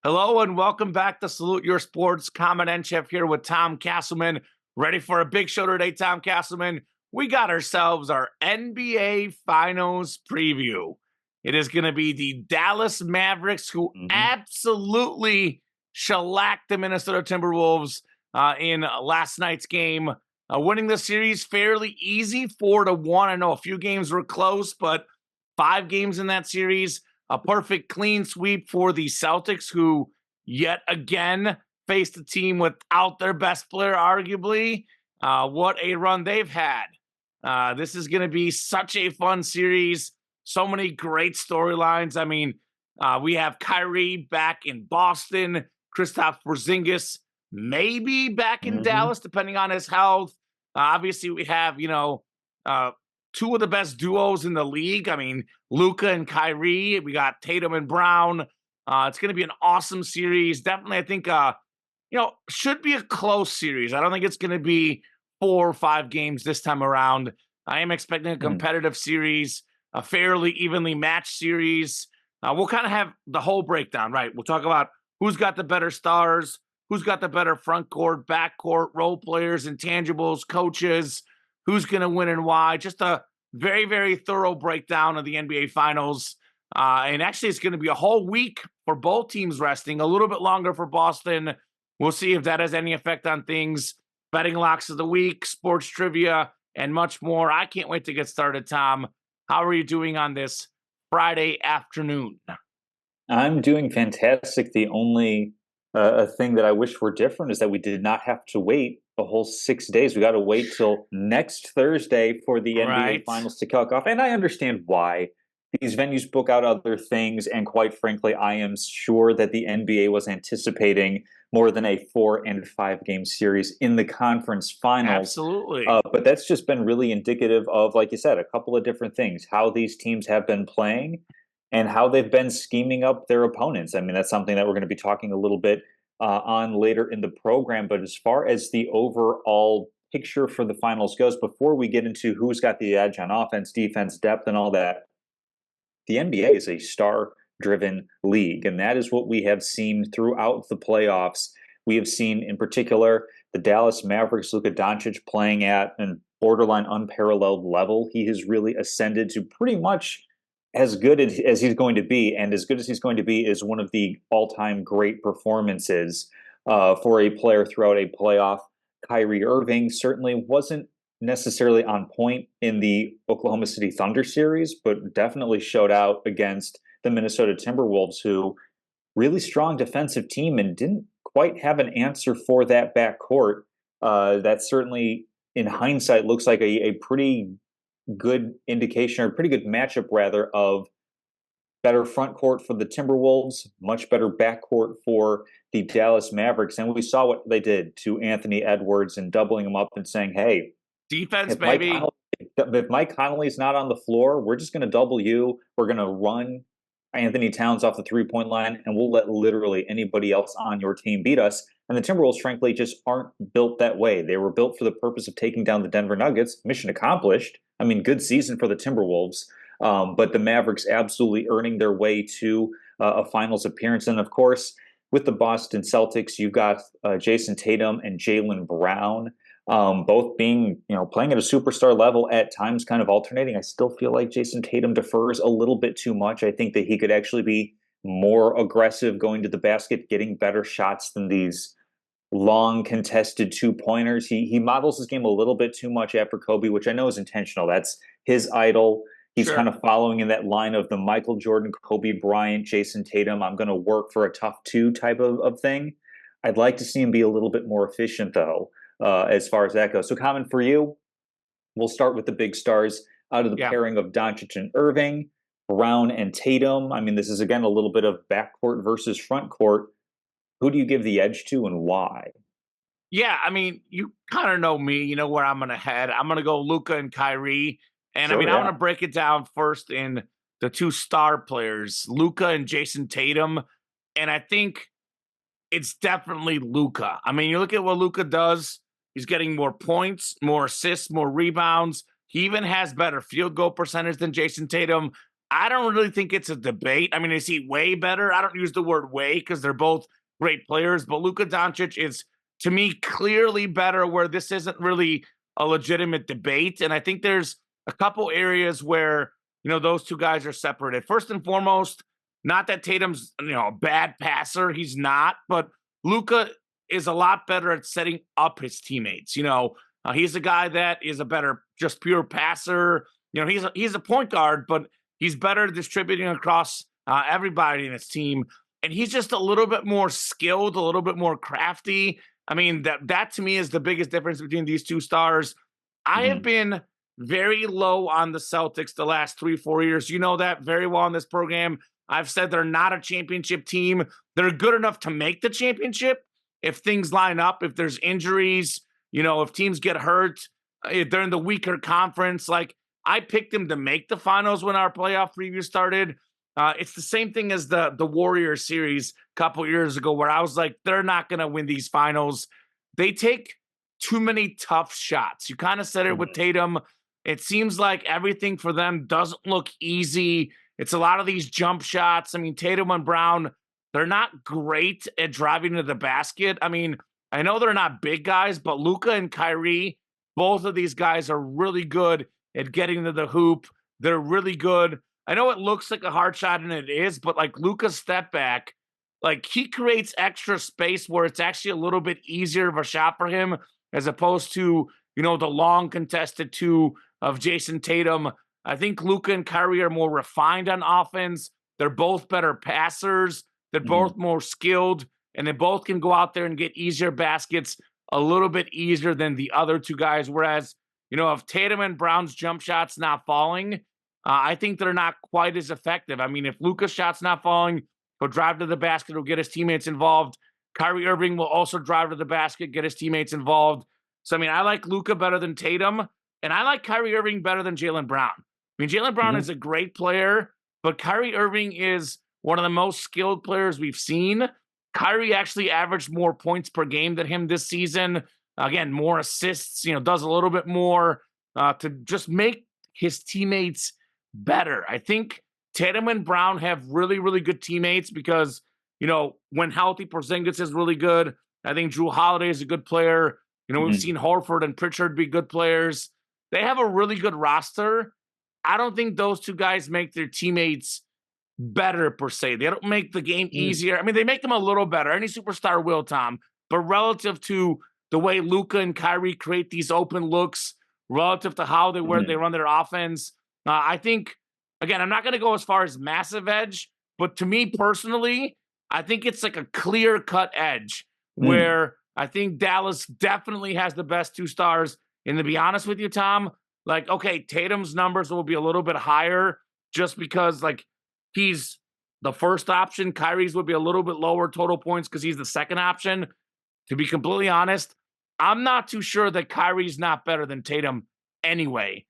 Hello and welcome back to Salute Your Sports. Common and Chef here with Tom Castleman. Ready for a big show today, Tom Castleman? We got ourselves our NBA Finals preview. It is going to be the Dallas Mavericks who absolutely shellacked the Minnesota Timberwolves in last night's game, winning the series fairly easy, 4-1. I know a few games were close, but 5 games in that series. A perfect clean sweep for the Celtics, who yet again faced a team without their best player, arguably. What a run they've had. This is going to be such a fun series. So many great storylines. I mean, we have Kyrie back in Boston, Kristaps Porzingis maybe back in Dallas, depending on his health. Obviously, we have, two of the best duos in the league. I mean, Luka and Kyrie. We got Tatum and Brown. It's going to be an awesome series. Definitely, I think, should be a close series. I don't think it's going to be 4 or 5 games this time around. I am expecting a competitive series, a fairly evenly matched series. We'll kind of have the whole breakdown, right? We'll talk about who's got the better stars, who's got the better front court, back court, role players, intangibles, coaches, who's going to win and why. Just a very, very thorough breakdown of the NBA Finals. And actually, it's going to be a whole week for both teams resting, a little bit longer for Boston. We'll see if that has any effect on things. Betting locks of the week, sports trivia, and much more. I can't wait to get started, Tom. How are you doing on this Friday afternoon? I'm doing fantastic. The only thing that I wish were different is that we did not have to wait a whole 6 days. We got to wait till next Thursday for the NBA Finals to kick off. And I understand why. These venues book out other things. And quite frankly, I am sure that the NBA was anticipating more than a 4 and 5 game series in the conference finals. Absolutely. But that's just been really indicative of, like you said, a couple of different things, how these teams have been playing and how they've been scheming up their opponents. I mean, that's something that we're going to be talking a little bit on later in the program. But as far as the overall picture for the finals goes, before we get into who's got the edge on offense, defense, depth, and all that, the NBA is a star-driven league, and that is what we have seen throughout the playoffs. We have seen, in particular, the Dallas Mavericks, Luka Doncic, playing at an borderline unparalleled level. He has really ascended to pretty much as good as he's going to be, and as good as he's going to be is one of the all-time great performances for a player throughout a playoff. Kyrie Irving certainly wasn't necessarily on point in the Oklahoma City Thunder series, but definitely showed out against the Minnesota Timberwolves, who really strong defensive team and didn't quite have an answer for that backcourt. That certainly, in hindsight, looks like a pretty good indication, or pretty good matchup rather, of better front court for the Timberwolves, much better backcourt for the Dallas Mavericks. And we saw what they did to Anthony Edwards and doubling him up and saying, hey, defense, baby. If Mike Conley's not on the floor, we're just going to double you. We're going to run Anthony Towns off the three-point line, and we'll let literally anybody else on your team beat us. And the Timberwolves, frankly, just aren't built that way. They were built for the purpose of taking down the Denver Nuggets. Mission accomplished. I mean, good season for the Timberwolves. But the Mavericks absolutely earning their way to a finals appearance. And, of course, with the Boston Celtics, you've got Jason Tatum and Jaylen Brown, both being, playing at a superstar level, at times kind of alternating. I still feel like Jason Tatum defers a little bit too much. I think that he could actually be more aggressive going to the basket, getting better shots than these long contested 2-pointers. He models his game a little bit too much after Kobe, which I know is intentional. That's his idol. He's kind of following in that line of the Michael Jordan, Kobe Bryant, Jason Tatum, I'm going to work for a tough 2 type of thing. I'd like to see him be a little bit more efficient, though, as far as that goes. So, Common, for you, we'll start with the big stars out of the pairing of Doncic and Irving, Brown and Tatum. I mean, this is, again, a little bit of backcourt versus front court. Who do you give the edge to and why? Yeah, I mean, you kind of know me. You know where I'm going to head. I'm going to go Luka and Kyrie. And I want to break it down first in the 2 star players, Luka and Jason Tatum. And I think it's definitely Luka. I mean, you look at what Luka does. He's getting more points, more assists, more rebounds. He even has better field goal percentage than Jason Tatum. I don't really think it's a debate. I mean, is he way better? I don't use the word way because they're both great players, but Luka Doncic is, to me, clearly better where this isn't really a legitimate debate. And I think there's a couple areas where, those two guys are separated. First and foremost, not that Tatum's, a bad passer. He's not, but Luka is a lot better at setting up his teammates. He's a guy that is a better, just pure passer. He's a point guard, but he's better distributing across everybody in his team. And he's just a little bit more skilled, a little bit more crafty. I mean, that to me is the biggest difference between these two stars. I have been very low on the Celtics the last 3-4 years. You know that very well in this program. I've said they're not a championship team. They're good enough to make the championship if things line up, if there's injuries, if teams get hurt, if they're in the weaker conference. Like, I picked them to make the finals when our playoff preview started. It's the same thing as the Warriors series a couple years ago where I was like, they're not going to win these finals. They take too many tough shots. You kind of said it with Tatum. It seems like everything for them doesn't look easy. It's a lot of these jump shots. I mean, Tatum and Brown, they're not great at driving to the basket. I mean, I know they're not big guys, but Luka and Kyrie, both of these guys are really good at getting to the hoop. They're really good. I know it looks like a hard shot, and it is, but like Luka's step back, like he creates extra space where it's actually a little bit easier of a shot for him as opposed to, the long contested two of Jason Tatum. I think Luka and Kyrie are more refined on offense. They're both better passers. They're both more skilled, and they both can go out there and get easier baskets a little bit easier than the other two guys. Whereas, if Tatum and Brown's jump shot's not falling, I think they're not quite as effective. I mean, if Luka's shot's not falling, he'll drive to the basket, he'll get his teammates involved. Kyrie Irving will also drive to the basket, get his teammates involved. So, I mean, I like Luka better than Tatum, and I like Kyrie Irving better than Jaylen Brown. I mean, Jaylen Brown is a great player, but Kyrie Irving is one of the most skilled players we've seen. Kyrie actually averaged more points per game than him this season. Again, more assists, does a little bit more to just make his teammates better. I think Tatum and Brown have really, really good teammates because, when healthy, Porzingis is really good. I think Jrue Holiday is a good player. We've seen Horford and Pritchard be good players. They have a really good roster. I don't think those two guys make their teammates better per se. They don't make the game easier. I mean, they make them a little better. Any superstar will, Tom. But relative to the way Luka and Kyrie create these open looks, relative to how they run their offense, I think, again, I'm not going to go as far as massive edge, but to me personally, I think it's like a clear-cut edge where I think Dallas definitely has the best two stars. And to be honest with you, Tom, like, okay, Tatum's numbers will be a little bit higher just because, like, he's the first option. Kyrie's would be a little bit lower total points because he's the second option. To be completely honest, I'm not too sure that Kyrie's not better than Tatum anyway,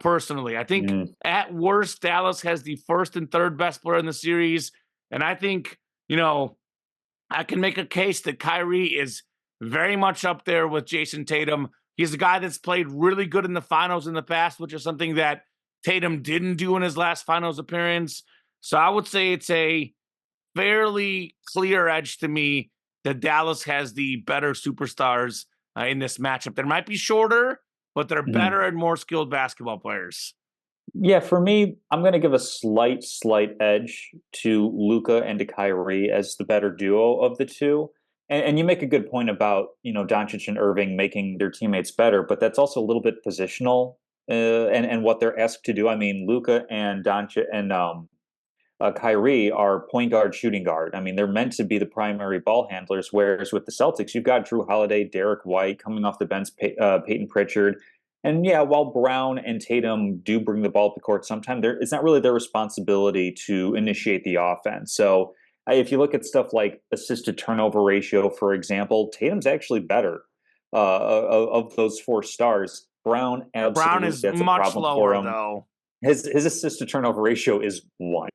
personally. I think at worst, Dallas has the first and third best player in the series. And I think, I can make a case that Kyrie is very much up there with Jason Tatum. He's a guy that's played really good in the finals in the past, which is something that Tatum didn't do in his last finals appearance. So I would say it's a fairly clear edge to me that Dallas has the better superstars in this matchup. They might be shorter, but they're better and more skilled basketball players. Yeah, for me, I'm going to give a slight edge to Luka and to Kyrie as the better duo of the two. And you make a good point about, Doncic and Irving making their teammates better, but that's also a little bit positional and what they're asked to do. I mean, Luka and Doncic and Kyrie are point guard, shooting guard. I mean, they're meant to be the primary ball handlers, whereas with the Celtics, you've got Jrue Holiday, Derek White coming off the bench, Peyton Pritchard. And yeah, while Brown and Tatum do bring the ball to the court sometime, it's not really their responsibility to initiate the offense. So if you look at stuff like assisted turnover ratio, for example, Tatum's actually better of those four stars. Brown is much lower, though. His assist to turnover ratio is 1.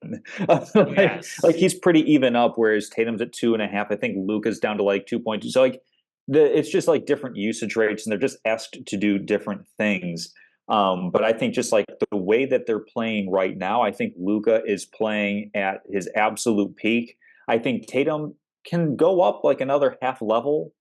Yes. Like he's pretty even up, whereas Tatum's at 2.5. I think Luka's down to like 2.2. So like it's just like different usage rates, and they're just asked to do different things. But I think just like the way that they're playing right now, I think Luka is playing at his absolute peak. I think Tatum can go up like another half level,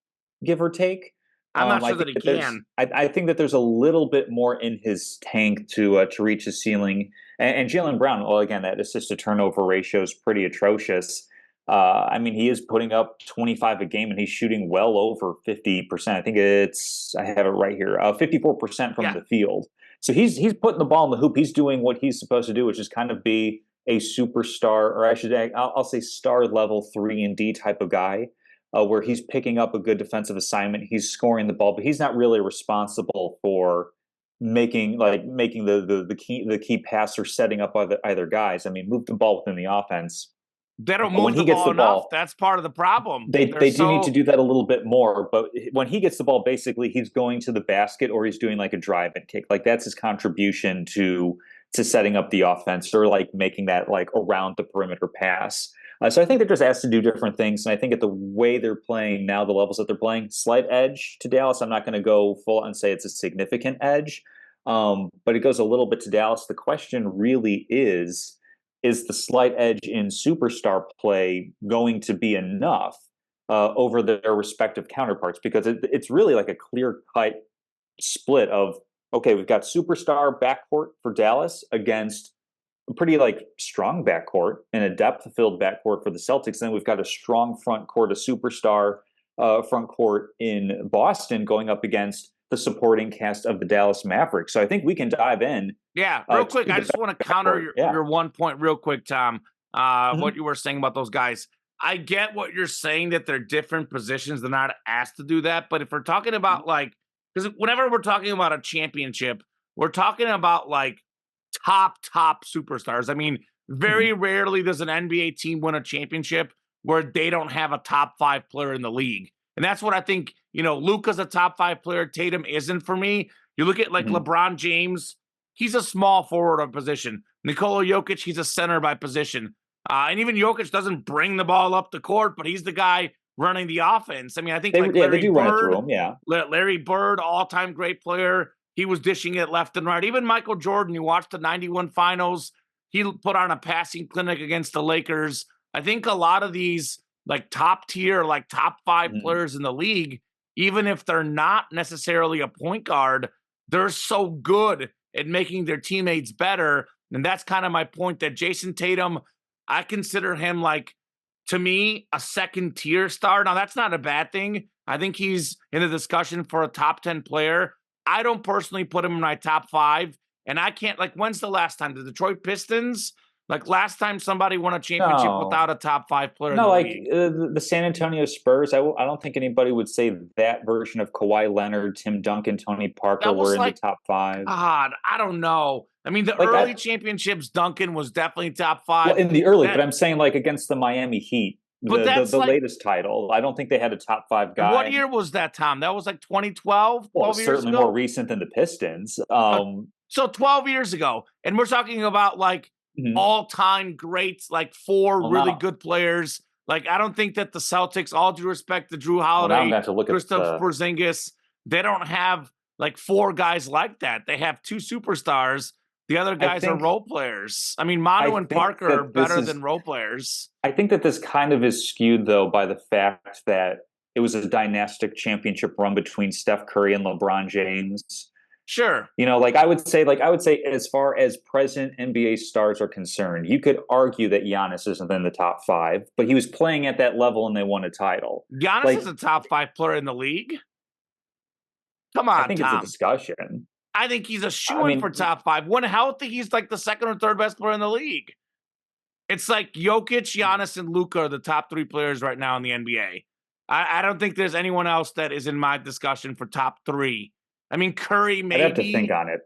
give or take. I'm not I sure that think he that there's, can. I think that there's a little bit more in his tank to reach his ceiling. And Jaylen Brown, well, again, that assist to turnover ratio is pretty atrocious. I mean, he is putting up 25 a game and he's shooting well over 50%. I think I have it right here, 54% from Yeah. the field. So he's putting the ball in the hoop. He's doing what he's supposed to do, which is kind of be a superstar, or I'll say star level 3-and-D type of guy, where he's picking up a good defensive assignment. He's scoring the ball, but he's not really responsible for making the key pass or setting up either guys. I mean, move the ball within the offense. They don't When move the he gets ball the enough. ball, That's part of the problem. They're they do need to so do that a little bit more. But when he gets the ball, basically he's going to the basket or he's doing like a drive and kick. Like that's his contribution to setting up the offense or like making that like around the perimeter pass. So I think they're just asked to do different things. And I think at the way they're playing now, the levels that they're playing, slight edge to Dallas. I'm not going to go full and say it's a significant edge, but it goes a little bit to Dallas. The question really is the slight edge in superstar play going to be enough over their respective counterparts? Because it's really like a clear cut split of, okay, we've got superstar backcourt for Dallas against a pretty like strong backcourt and a depth filled backcourt for the Celtics. Then we've got a strong front court, a superstar front court in Boston going up against the supporting cast of the Dallas Mavericks. So I think we can dive in. Yeah, real quick, I just want to counter Yeah. your one point real quick, Tom. Mhm. What you were saying about those guys. I get what you're saying that they're different positions. They're not asked to do that. But if we're talking about like, because whenever we're talking about a championship, we're talking about like top superstars. I mean, very rarely does an NBA team win a championship where they don't have a top 5 player in the league. And that's what I think, Luka's a top 5 player. Tatum isn't for me. You look at like Mhm. LeBron James, he's a small forward of position. Nikola Jokic, he's a center by position. And even Jokic doesn't bring the ball up the court, but he's the guy running the offense. I mean, I think like They Larry do run it through Bird, them. Yeah. Larry Bird, all-time great player. He was dishing it left and right. Even Michael Jordan, you watched the 91 finals. He put on a passing clinic against the Lakers. I think a lot of these like top tier, like top 5 Mhm. players in the league, even if they're not necessarily a point guard, they're so good at making their teammates better. And that's kind of my point that Jason Tatum, I consider him like, to me, a second tier star. Now, that's not a bad thing. I think he's in the discussion for a top 10 player. I don't personally put him in my top 5. And I can't, like, when's the last time? The Detroit Pistons? Like, last time somebody won a championship No, without a top 5 player in no, the like league. the San Antonio Spurs. I don't think anybody would say that version of Kawhi Leonard, Tim Duncan, Tony Parker That were was in the like, top 5. God, I don't know. I mean, the Like early I, championships, Duncan was definitely top well, 5. in the early, but That, I'm saying like against the Miami Heat, but that's the like, latest title. I don't think they had a top 5 what guy. year was that, Tom? That was like 2012, Well, 12 it's years certainly more ago? recent than the Pistons. So 12 years ago. And we're talking about like Mhm. all-time greats, like 4 Well really now, good players. Like, I don't think that the Celtics, all due respect to Drew well now I'm Holiday, going to have to look at Kristaps Porzingis, they don't have like 4 guys like that. They have 2 superstars. The other I guys are think role players. I mean, I Manu and think Parker are that this better is than role players. I think that this kind of is skewed though by the fact that it was a dynastic championship run between Steph Curry and LeBron James. Sure. Like I would say as far as present NBA stars are concerned, you could argue that Giannis isn't in the top 5, but he was playing at that level and they won a title. Giannis is Like a top 5 player in the league. Come I on, think it's a Tom. discussion. I think he's a I shoo-in for mean, top 5. When healthy, he's like the second or third best player in the league. It's like Jokic, Giannis, and Luka are the top 3 players right now in the NBA. I don't think there's anyone else that is in my discussion for top 3. I mean, Curry, I'd have to think maybe. on it.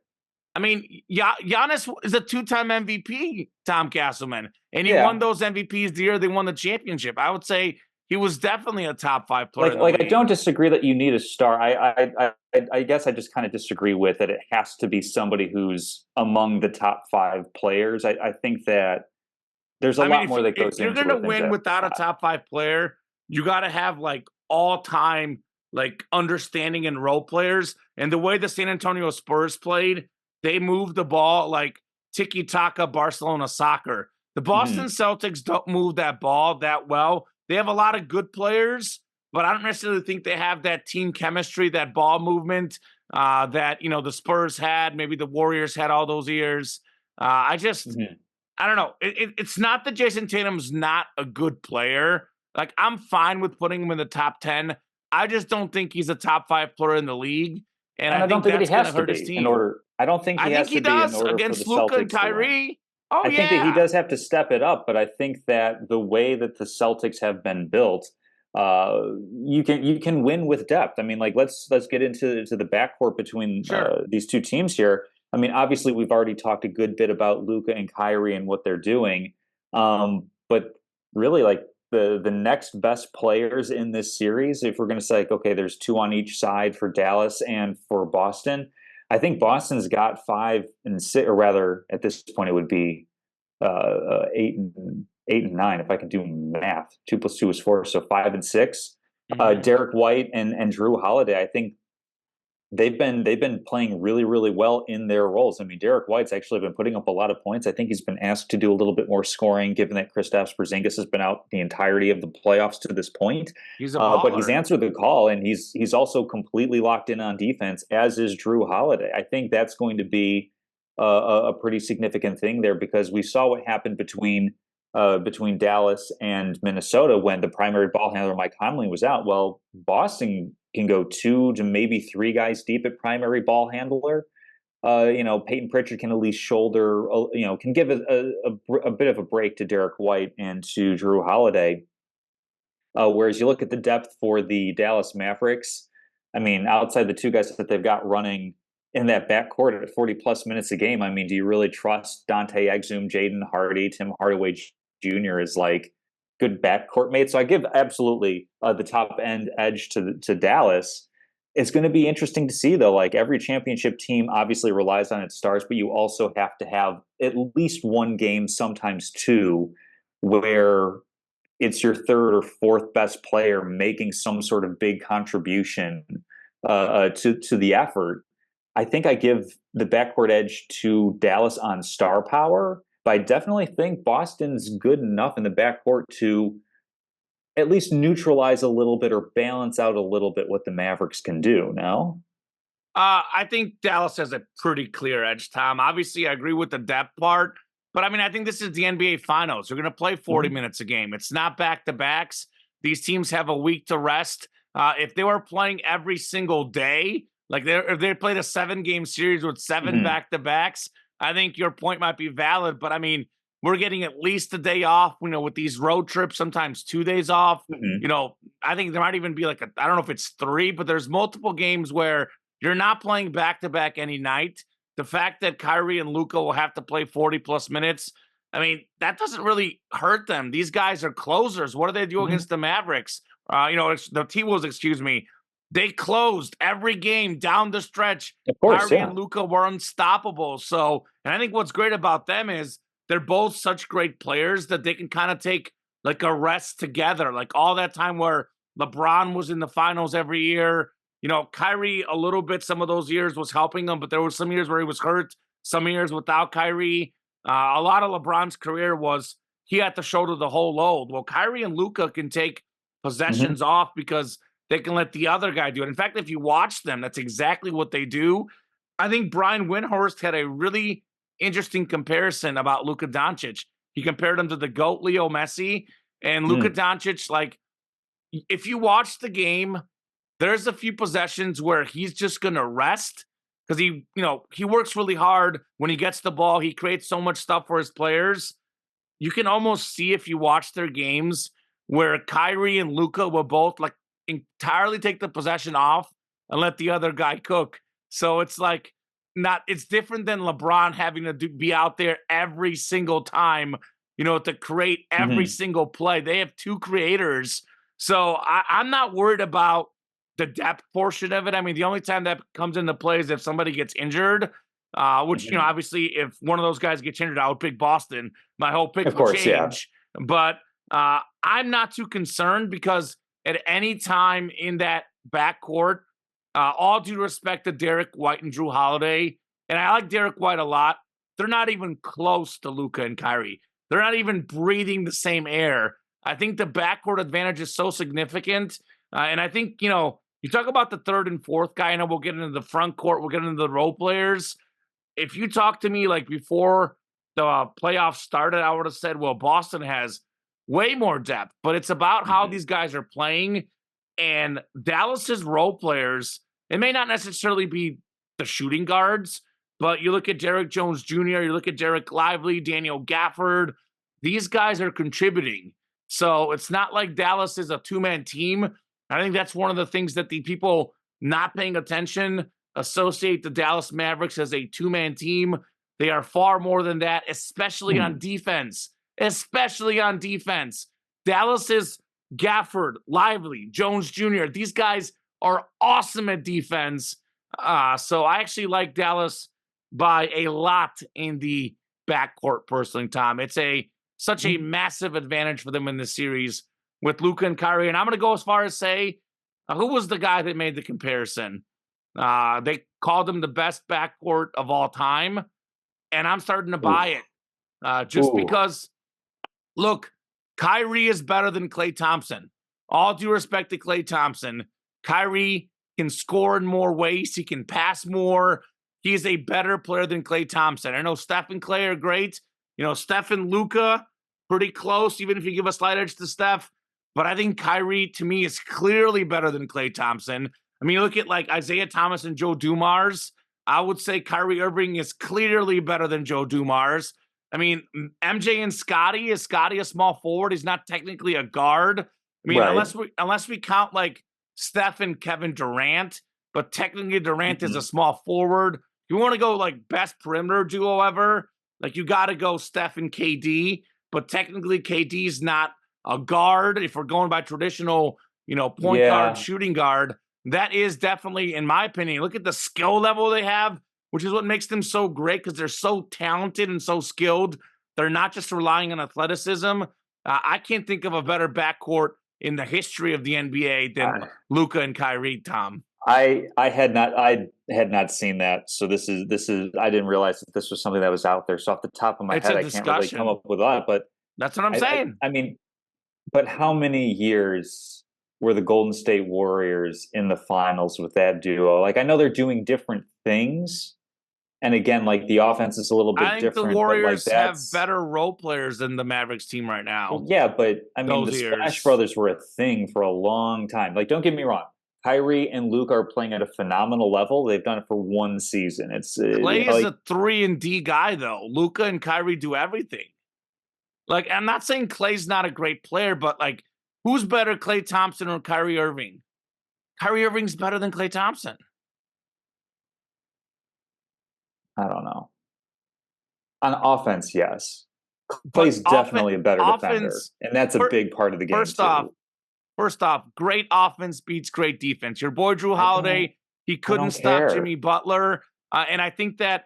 I mean, Giannis is a 2-time MVP, Tom Castleman, and he won Yeah. those MVPs the year they won the championship. I would say he was definitely a top 5 player in the I league. don't disagree that you need a star. I guess I just kind of disagree with it. It has to be somebody who's among the top 5 players. I think that there's a I mean, lot more that if goes you're into gonna it than win just without a top 5 player, you got to have like all time like understanding and role players. And the way the San Antonio Spurs played, they move the ball like tiki-taka Barcelona soccer. The Boston Mhm. Celtics don't move that ball that well. They have a lot of good players, but I don't necessarily think they have that team chemistry, that ball movement that, the Spurs had, maybe the Warriors had all those years. I just, Mhm. I don't know. It's not that Jason Tatum's not a good player. Like, I'm fine with putting him in the top 10. I just don't think he's a top 5 player in the league. And And I I don't think think that he that's going to has to hurt his be in team. order. I don't think I he think has he to be in does order for the against Luka and Celtics to win. Kyrie. Oh, I think that he yeah. does have to step it up, but I think that the way that the Celtics have been built, uh, you can win with depth. I mean, like let's get into the backcourt between Sure. these two teams here. I mean, obviously we've already talked a good bit about Luka and Kyrie and what they're doing, but really like the next best players in this series, if we're going to say like, okay, there's two on each side for Dallas and for Boston. I think Boston's got 5 and 6, or rather, at this point, it would be 8 and 9 if I can do math. 2 plus 2 is 4, so 5 and 6. Hmm. Derek White and Drew Holiday, I think they've been playing really really well in their roles. I mean, Derek White's actually been putting up a lot of points. I think he's been asked to do a little bit more scoring, given that Kristaps Porzingis has been out the entirety of the playoffs to this point. He's a But he's baller. answered the call, and he's also completely locked in on defense, as is Drew Holiday. I think that's going to be a pretty significant thing there, because we saw what happened between Dallas and Minnesota when the primary ball handler Mike Conley was out. Well, Boston can go 2 to maybe 3 guys deep at primary ball handler. Peyton Pritchard can at least shoulder, can give a bit of a break to Derek White and to Drew Holiday. Whereas you look at the depth for the Dallas Mavericks, I mean, outside the 2 guys that they've got running in that backcourt at 40 plus minutes a game, I mean, do you really trust Dante Exum, Jaden Hardy, Tim Hardaway Jr. is like good backcourt mates? So I give absolutely the top end edge to Dallas. It's going to be interesting to see, though. Like, every championship team obviously relies on its stars, but you also have to have at least one game, sometimes two, where it's your third or fourth best player making some sort of big contribution to the effort. I think I give the backcourt edge to Dallas on star power, but I definitely think Boston's good enough in the backcourt to at least neutralize a little bit or balance out a little bit what the Mavericks can do. No? I think Dallas has a pretty clear edge, Tom. Obviously, I agree with the depth part, but I mean, I think this is the NBA Finals. They're going to play 40 Mm-hmm. minutes a game. It's not back to backs. These teams have a week to rest. If they were playing every single day, like if they played a 7-game series with 7 Mm-hmm. back to backs, I think your point might be valid. But I mean, we're getting at least a day off, with these road trips, sometimes 2 days off. Mm-hmm. I think there might even be like I don't know if it's 3, but there's multiple games where you're not playing back to back any night. The fact that Kyrie and Luka will have to play 40 plus minutes, I mean, that doesn't really hurt them. These guys are closers. What do they do Mm-hmm. against the Mavericks? It's the T-Wolves, excuse me. They closed every game down the stretch. Of course, Kyrie yeah. and Luka were unstoppable. So, and I think what's great about them is they're both such great players that they can kind of take like a rest together. Like all that time where LeBron was in the finals every year, Kyrie a little bit, some of those years was helping him, but there were some years where he was hurt, some years without Kyrie. A lot of LeBron's career was he had to shoulder the whole load. Well, Kyrie and Luka can take Mm-hmm. possessions off because they can let the other guy do it. In fact, if you watch them, that's exactly what they do. I think Brian Windhorst had a really interesting comparison about Luka Doncic. He compared him to the GOAT Leo Messi and Luka Mm-hmm. Doncic. Like, if you watch the game, there's a few possessions where he's just going to rest because he works really hard. When he gets the ball, he creates so much stuff for his players. You can almost see if you watch their games where Kyrie and Luka will both like entirely take the possession off and let the other guy cook. So it's like it's different than LeBron having to be out there every single time, to create every Mm-hmm. single play. They have 2 creators. So I'm not worried about the depth portion of it. I mean, the only time that comes into play is if somebody gets injured, which, Mm-hmm. obviously if one of those guys gets injured, I would pick Boston. My whole pick Of would course, yeah. change. But I'm not too concerned because at any time in that backcourt, all due respect to Derek White and Drew Holiday, and I like Derek White a lot. They're not even close to Luka and Kyrie. They're not even breathing the same air. I think the backcourt advantage is so significant. And I think, you talk about the third and fourth guy. I know we'll get into the front court, we'll get into the role players. If you talk to me like before the playoffs started, I would have said, well, Boston has way more depth, but it's about how these guys are playing. And Dallas's role players, it may not necessarily be the shooting guards, but you look at Derek Jones Jr., you look at Derek Lively, Daniel Gafford, these guys are contributing. So it's not like Dallas is a two-man team. I think that's one of the things that the people not paying attention associate the Dallas Mavericks as a two-man team. They are far more than that, especially on defense. Especially on defense. Dallas is Gafford, Lively, Jones Jr. These guys are awesome at defense. So I actually like Dallas by a lot in the backcourt personally, Tom. It's such a massive advantage for them in this series with Luka and Kyrie. And I'm going to go as far as say, who was the guy that made the comparison? They called him the best backcourt of all time. And I'm starting to buy it. Just because, look, Kyrie is better than Klay Thompson. All due respect to Klay Thompson, Kyrie can score in more ways. He can pass more. He is a better player than Klay Thompson. I know Steph and Klay are great. Steph and Luka, pretty close, even if you give a slight edge to Steph. But I think Kyrie, to me, is clearly better than Klay Thompson. I mean, look at like Isaiah Thomas and Joe Dumars. I would say Kyrie Irving is clearly better than Joe Dumars. I mean, MJ and Scotty, is Scotty a small forward? He's not technically a guard. I mean, unless we count like Steph and Kevin Durant, but technically Durant is a small forward. If you want to go like best perimeter duo ever, like you got to go Steph and KD, but technically KD's not a guard. If we're going by traditional, point guard, shooting guard, that is definitely, in my opinion, look at the skill level they have, which is what makes them so great because they're so talented and so skilled. They're not just relying on athleticism. I can't think of a better backcourt in the history of the NBA than Luka and Kyrie, Tom. I had not seen that. So this is I didn't realize that this was something that was out there. So off the top of my head, I can't really come up with that. But that's what I'm saying. I mean, but how many years were the Golden State Warriors in the finals with that duo? Like, I know they're doing different things. And again, like the offense is a little bit different. I think the Warriors have better role players than the Mavericks team right now. Well, yeah, but I mean, the Splash Brothers were a thing for a long time. Like, don't get me wrong. Kyrie and Luka are playing at a phenomenal level. They've done it for one season. Klay is a 3-and-D guy, though. Luka and Kyrie do everything. Like, I'm not saying Klay's not a great player, but like, who's better, Klay Thompson or Kyrie Irving? Kyrie Irving's better than Klay Thompson. I don't know. On offense, yes. Klay's definitely a better defender, and that's a big part of the game. First off, great offense beats great defense. Your boy Drew Holiday, he couldn't stop Jimmy Butler. And I think that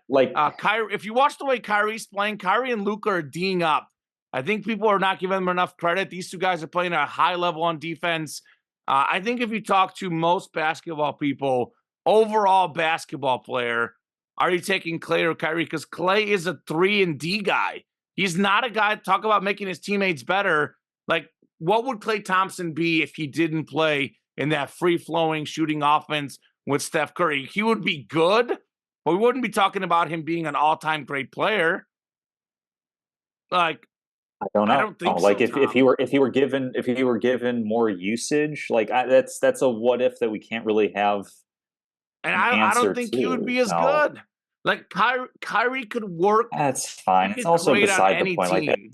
Kyrie, if you watch the way Kyrie's playing, Kyrie and Luka are D'ing up. I think people are not giving them enough credit. These two guys are playing at a high level on defense. I think if you talk to most basketball people, overall basketball player, are you taking Klay or Kyrie? Because Klay is a 3-and-D guy. He's not a guy to talk about making his teammates better. Like, what would Klay Thompson be if he didn't play in that free-flowing shooting offense with Steph Curry? He would be good, but we wouldn't be talking about him being an all-time great player. Like, I don't know. I don't think so, like if he were given more usage, like that's a what if that we can't really have. And I don't think he would be as good. Like Kyrie could work. That's fine. It's also beside the point. Like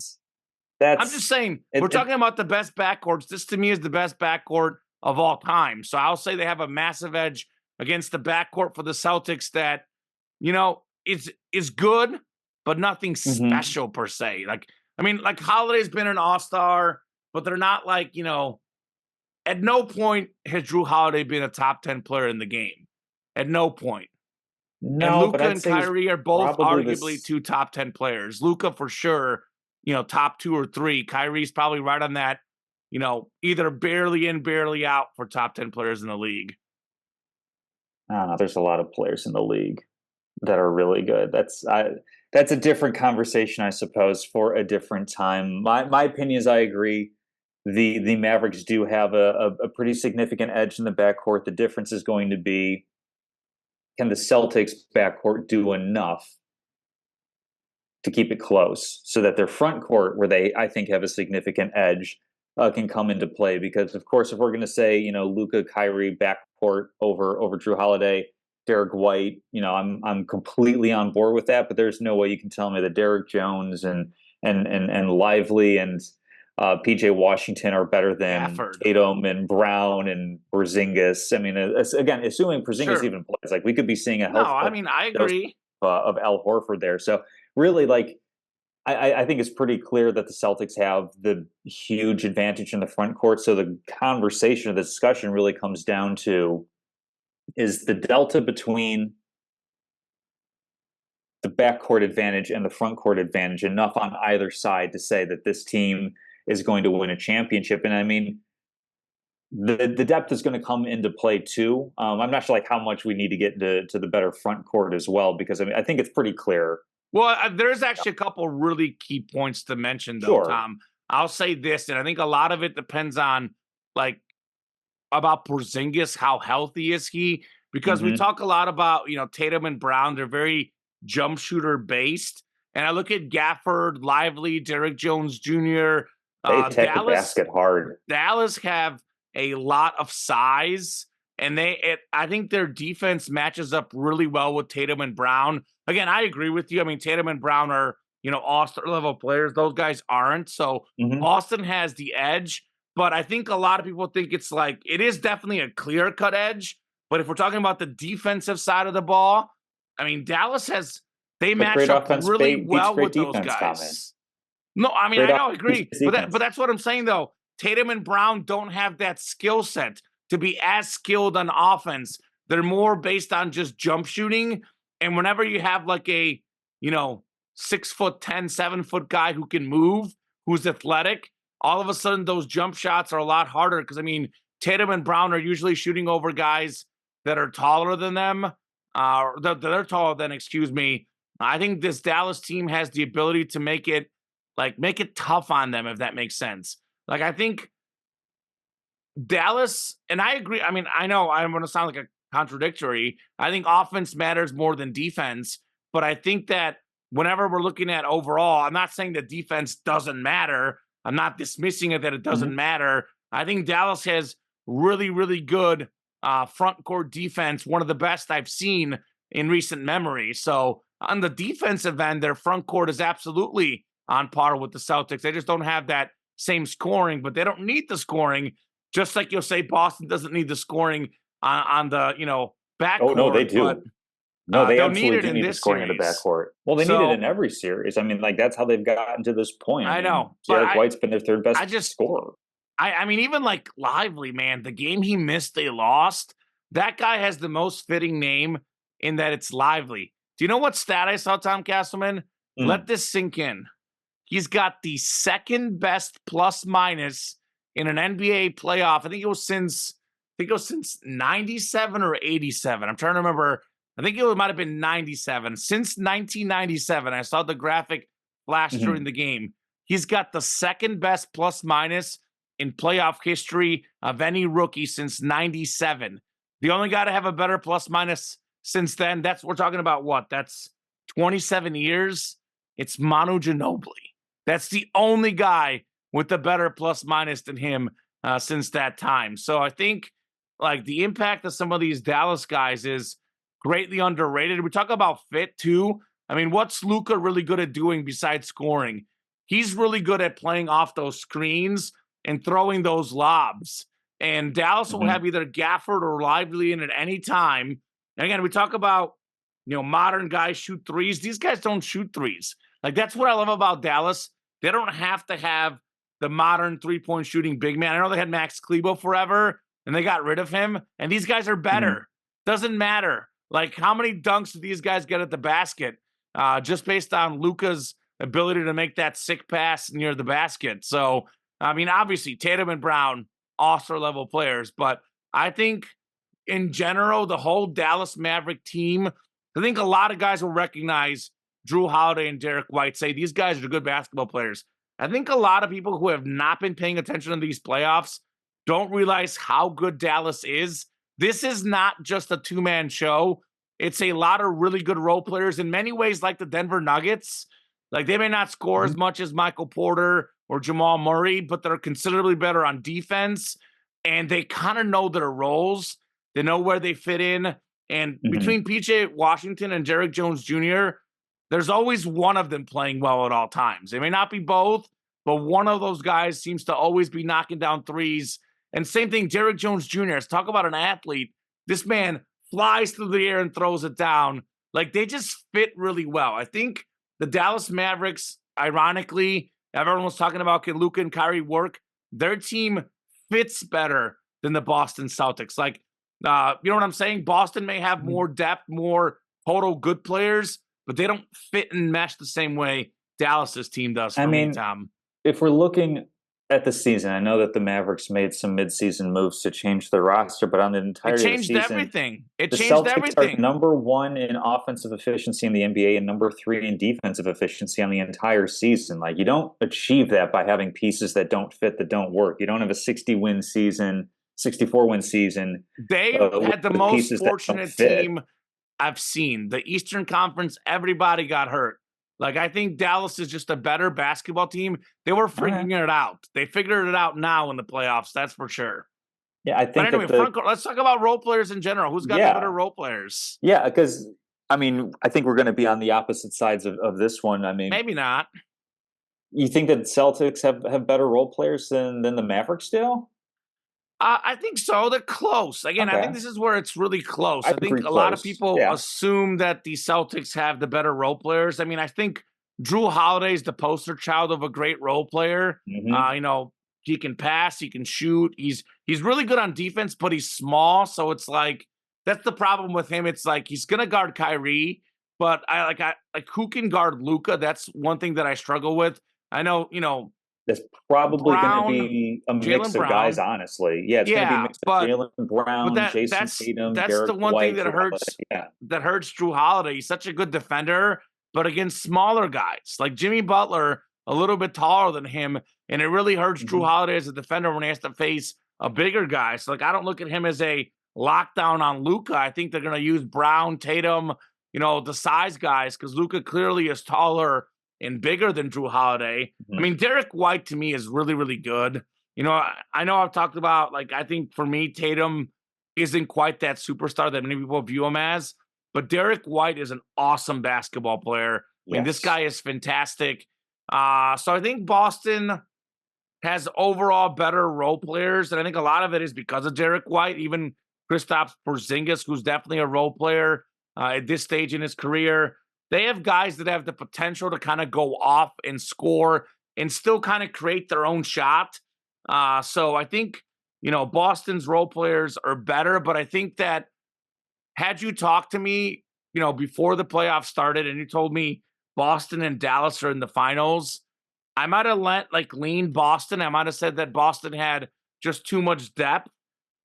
that's I'm just saying we're talking about the best backcourts. This to me is the best backcourt of all time. So I'll say they have a massive edge against the backcourt for the Celtics that, is good, but nothing special per se. Like, I mean, like Holiday's been an all-star, but they're not like, at no point has Drew Holiday been a top 10 player in the game. At no point. No, and Luka and Kyrie are both arguably two top 10 players. Luka for sure, top 2 or 3. Kyrie's probably right on that, either barely in, barely out for top 10 players in the league. I don't know. There's a lot of players in the league. that are really good. That's a different conversation, I suppose, for a different time. My opinion is I agree. The Mavericks do have a pretty significant edge in the backcourt. The difference is going to be, can the Celtics backcourt do enough to keep it close so that their front court, where they I think have a significant edge, can come into play. Because of course, if we're going to say Luka, Kyrie backcourt over Drew Holiday, Derek White, I'm completely on board with that. But there's no way you can tell me that Derek Jones and Lively and PJ Washington are better than Gafford. Tatum and Brown and Porzingis. I mean, again, assuming Porzingis Sure. even plays, like we could be seeing a No, health I mean, I dose agree. of Al Horford there. So really, like I think it's pretty clear that the Celtics have the huge advantage in the front court. So the conversation or the discussion really comes down to, is the delta between the backcourt advantage and the front court advantage enough on either side to say that this team is going to win a championship? And I mean, the depth is going to come into play too. I'm not sure like how much we need to get to the better front court as well, because I mean I think it's pretty clear. Well, there's actually a couple really key points to mention, though, Sure. Tom. I'll say this, and I think a lot of it depends on, like, about Porzingis, how healthy is he? Because we Mm-hmm. talk a lot about, Tatum and Brown. They're very jump shooter based. And I look at Gafford, Lively, Derek Jones Jr., They attack the Dallas. basket hard. Dallas have a lot of size, and I think their defense matches up really well with Tatum and Brown. Again, I agree with you. I mean, Tatum and Brown are, all-star level players. Those guys aren't. So Mm-hmm. Boston has the edge, but I think a lot of people think it is definitely a clear-cut edge. But if we're talking about the defensive side of the ball, I mean, they But match great up offense really beats well great with those defense, comment. guys. No, I mean, Great I know, I offense agree. beats But defense. that's what I'm saying, though. Tatum and Brown don't have that skill set to be as skilled on offense. They're more based on just jump shooting. And whenever you have like a, 6'10", 7-foot guy who can move, who's athletic, all of a sudden those jump shots are a lot harder. Because I mean, Tatum and Brown are usually shooting over guys that are taller than them. That they're taller than, excuse me. I think this Dallas team has the ability to make it tough on them, if that makes sense. Like, I think Dallas, and I agree. I mean, I know I'm going to sound like a contradictory. I think offense matters more than defense, but I think that whenever we're looking at overall, I'm not saying that defense doesn't matter. I'm not dismissing it that it doesn't Mm-hmm. matter. I think Dallas has really, really good front court defense, one of the best I've seen in recent memory. So on the defensive end, their front court is absolutely on par with the Celtics. They just don't have that same scoring, but they don't need the scoring. Just like you'll say, Boston doesn't need the scoring on the backcourt. Oh no, they do. But, no, they they'll need absolutely it do in need the this scoring in the series. backcourt. Well, they need So- it in every series. I mean, like that's how they've gotten to this point. I mean, know, but Derek White's been their third best scorer. I mean, even like Lively, man, the game he missed, they lost. That guy has the most fitting name in that it's Lively. Do you know what stat I saw, Tom Castleman? Mm. Let this sink in. He's got the second best plus minus in an NBA playoff. I think it was since 97 or 87. I'm trying to remember. I think it might have been 97. Since 1997, I saw the graphic flash Mhm. during the game. He's got the second best plus minus in playoff history of any rookie since 97. The only guy to have a better plus minus since then, we're talking about what? That's 27 years. It's Manu Ginobili. That's the only guy with a better plus minus than him since that time. So I think like the impact of some of these Dallas guys is greatly underrated. We talk about fit too. I mean, what's Luka really good at doing besides scoring? He's really good at playing off those screens and throwing those lobs. And Dallas will have either Gafford or Lively in at any time. And again, we talk about, modern guys shoot threes. These guys don't shoot threes. Like, that's what I love about Dallas. They don't have to have the modern three-point shooting big man. I know they had Max Klebo forever, and they got rid of him. And these guys are better. Doesn't matter. Like, how many dunks do these guys get at the basket just based on Luka's ability to make that sick pass near the basket? So, I mean, obviously, Tatum and Brown, all-star level players. But I think, in general, the whole Dallas Maverick team I think a lot of guys will recognize Drew Holiday and Derek White, say these guys are good basketball players. I think a lot of people who have not been paying attention to these playoffs don't realize how good Dallas is. This is not just a two-man show. It's a lot of really good role players in many ways, like the Denver Nuggets. Like, they may not score as much as Michael Porter or Jamal Murray, but they're considerably better on defense, and they kind of know their roles. They know where they fit in. And between PJ Washington and Derrick Jones Jr., there's always one of them playing well at all times. It may not be both, but one of those guys seems to always be knocking down threes. And same thing, Derrick Jones Jr. Let's talk about an athlete. This man flies through the air and throws it down. Like, they just fit really well. I think the Dallas Mavericks, ironically, everyone was talking about, can Luka and Kyrie work? Their team fits better than the Boston Celtics. Like, you know what I'm saying? Boston may have more depth, more total good players, but they don't fit and mesh the same way Dallas's team does for me, Tom. If we're looking at the season, I know that the Mavericks made some midseason moves to change the roster, but on the entirety of the season, everything. It the changed Celtics everything. are number 1 in offensive efficiency in the NBA and number 3 in defensive efficiency on the entire season. Like, you don't achieve that by having pieces that don't fit, that don't work. You don't have a 60-win season, 64-win season. They had the most fortunate team I've seen. The Eastern Conference, everybody got hurt. Like, I think Dallas is just a better basketball team. They were figuring it out. They figured it out now in the playoffs, that's for sure. Yeah, I think. But anyway, let's talk about role players in general. Who's got the better role players? Yeah, because, I mean, I think we're going to be on the opposite sides of this one. I mean, maybe not. You think that Celtics have better role players than the Mavericks do? I think so. They're close. Again, I think this is where it's really close. I think a lot of people assume that the Celtics have the better role players. I mean, I think Drew Holiday is the poster child of a great role player. You know, he can pass, he can shoot. He's really good on defense, but he's small. So it's like, that's the problem with him. It's like, he's going to guard Kyrie, but I who can guard Luka? That's one thing that I struggle with. I know, you know, that's probably going to be a mix of guys, honestly. Yeah, it's going to be a mix of Jaylen Brown, Jason Tatum, that's Derek the one White, thing that hurts. That hurts Drew Holiday. He's such a good defender, but against smaller guys like Jimmy Butler, a little bit taller than him, and it really hurts Drew Holiday as a defender when he has to face a bigger guy. So, like, I don't look at him as a lockdown on Luka. I think they're going to use Brown, Tatum, you know, the size guys, because Luka clearly is taller and bigger than Drew Holiday. I mean, Derek White to me is really, really good. You know, I know I've talked about, like, I think for me, Tatum isn't quite that superstar that many people view him as, but Derek White is an awesome basketball player. I mean, this guy is fantastic. So I think Boston has overall better role players, and I think a lot of it is because of Derek White, even Kristaps Porzingis, who's definitely a role player at this stage in his career. They have guys that have the potential to kind of go off and score and still kind of create their own shot. So I think, you know, Boston's role players are better, but I think that had you talked to me, you know, before the playoffs started and you told me Boston and Dallas are in the finals, I might have leaned Boston. I might have said that Boston had just too much depth,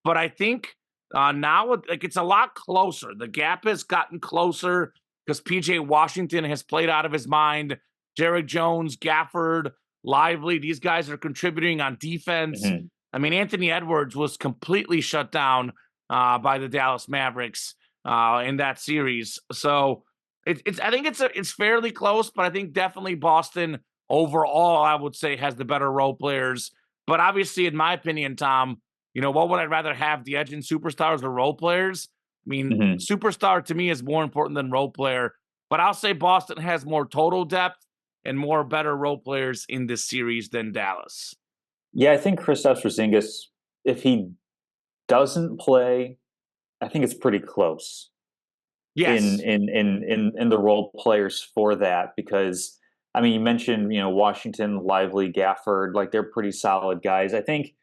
but I think now it's a lot closer. The gap has gotten closer, because PJ Washington has played out of his mind. Derrick Jones, Gafford, Lively, these guys are contributing on defense. I mean, Anthony Edwards was completely shut down by the Dallas Mavericks in that series. So I think it's fairly close, but I think definitely Boston overall, I would say, has the better role players. But obviously, in my opinion, Tom, you know, what would I rather have, the edge in superstars or role players? I mean, superstar to me is more important than role player, but I'll say Boston has more total depth and more better role players in this series than Dallas. Yeah, I think Kristaps Porzingis, if he doesn't play, I think it's pretty close. Yes. In the role players for that, because I mean, you mentioned, you know, Washington, Lively, Gafford, like, they're pretty solid guys. I think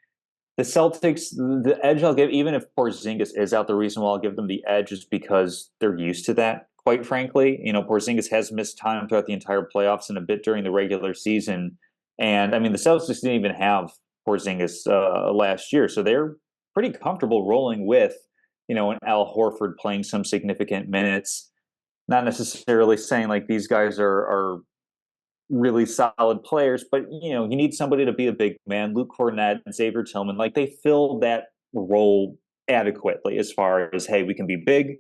the Celtics, the edge I'll give, even if Porzingis is out, the reason why I'll give them the edge is because they're used to that, quite frankly. You know, Porzingis has missed time throughout the entire playoffs and a bit during the regular season. And, I mean, the Celtics didn't even have Porzingis last year, so they're pretty comfortable rolling with, you know, an Al Horford playing some significant minutes. Not necessarily saying like these guys are really solid players, but you need somebody to be a big man. Luke Cornett and Xavier Tillman, like they fill that role adequately as far as, hey, we can be big,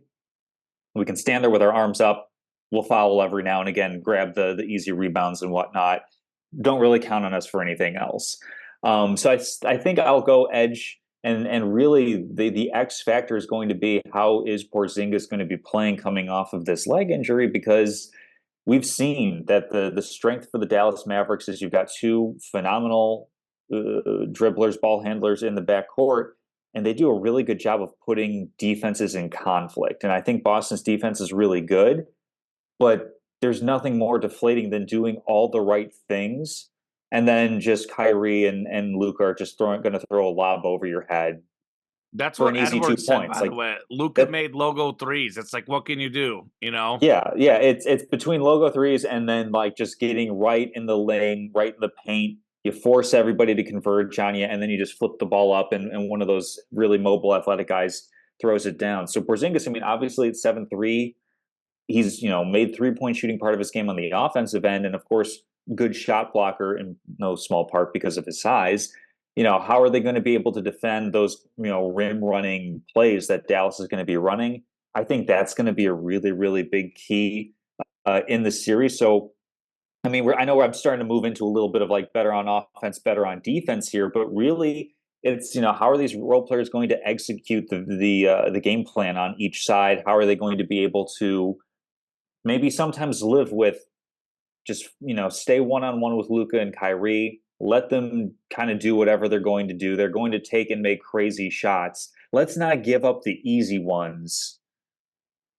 we can stand there with our arms up, we'll foul every now and again, grab the easy rebounds and whatnot. Don't really count on us for anything else. So I think I'll go edge, and really the X factor is going to be how is Porzingis going to be playing coming off of this leg injury, because we've seen that the strength for the Dallas Mavericks is you've got two phenomenal dribblers, ball handlers in the backcourt, and they do a really good job of putting defenses in conflict. And I think Boston's defense is really good, but there's nothing more deflating than doing all the right things and then just Kyrie and Luka are just going to throw a lob over your head That's for what an easy Edwards said, 2 points. by the Like way. Luca that, made logo threes. It's like, what can you do? You know? yeah. It's between logo threes and then like just getting right in the lane, right in the paint. You force everybody to converge on you, and then you just flip the ball up, and one of those really mobile, athletic guys throws it down. So Porzingis, I mean, obviously it's 7-3. He's made 3-point shooting part of his game on the offensive end, and of course, good shot blocker in no small part because of his size. How are they going to be able to defend those rim running plays that Dallas is going to be running? I think that's going to be a really, really big key in the series. So I mean, I know I'm starting to move into a little bit of like better on offense, better on defense here, but really, it's how are these role players going to execute the game plan on each side? How are they going to be able to maybe sometimes live with just stay one on one with Luka and Kyrie, let them kind of do whatever they're going to do. They're going to take and make crazy shots. Let's not give up the easy ones.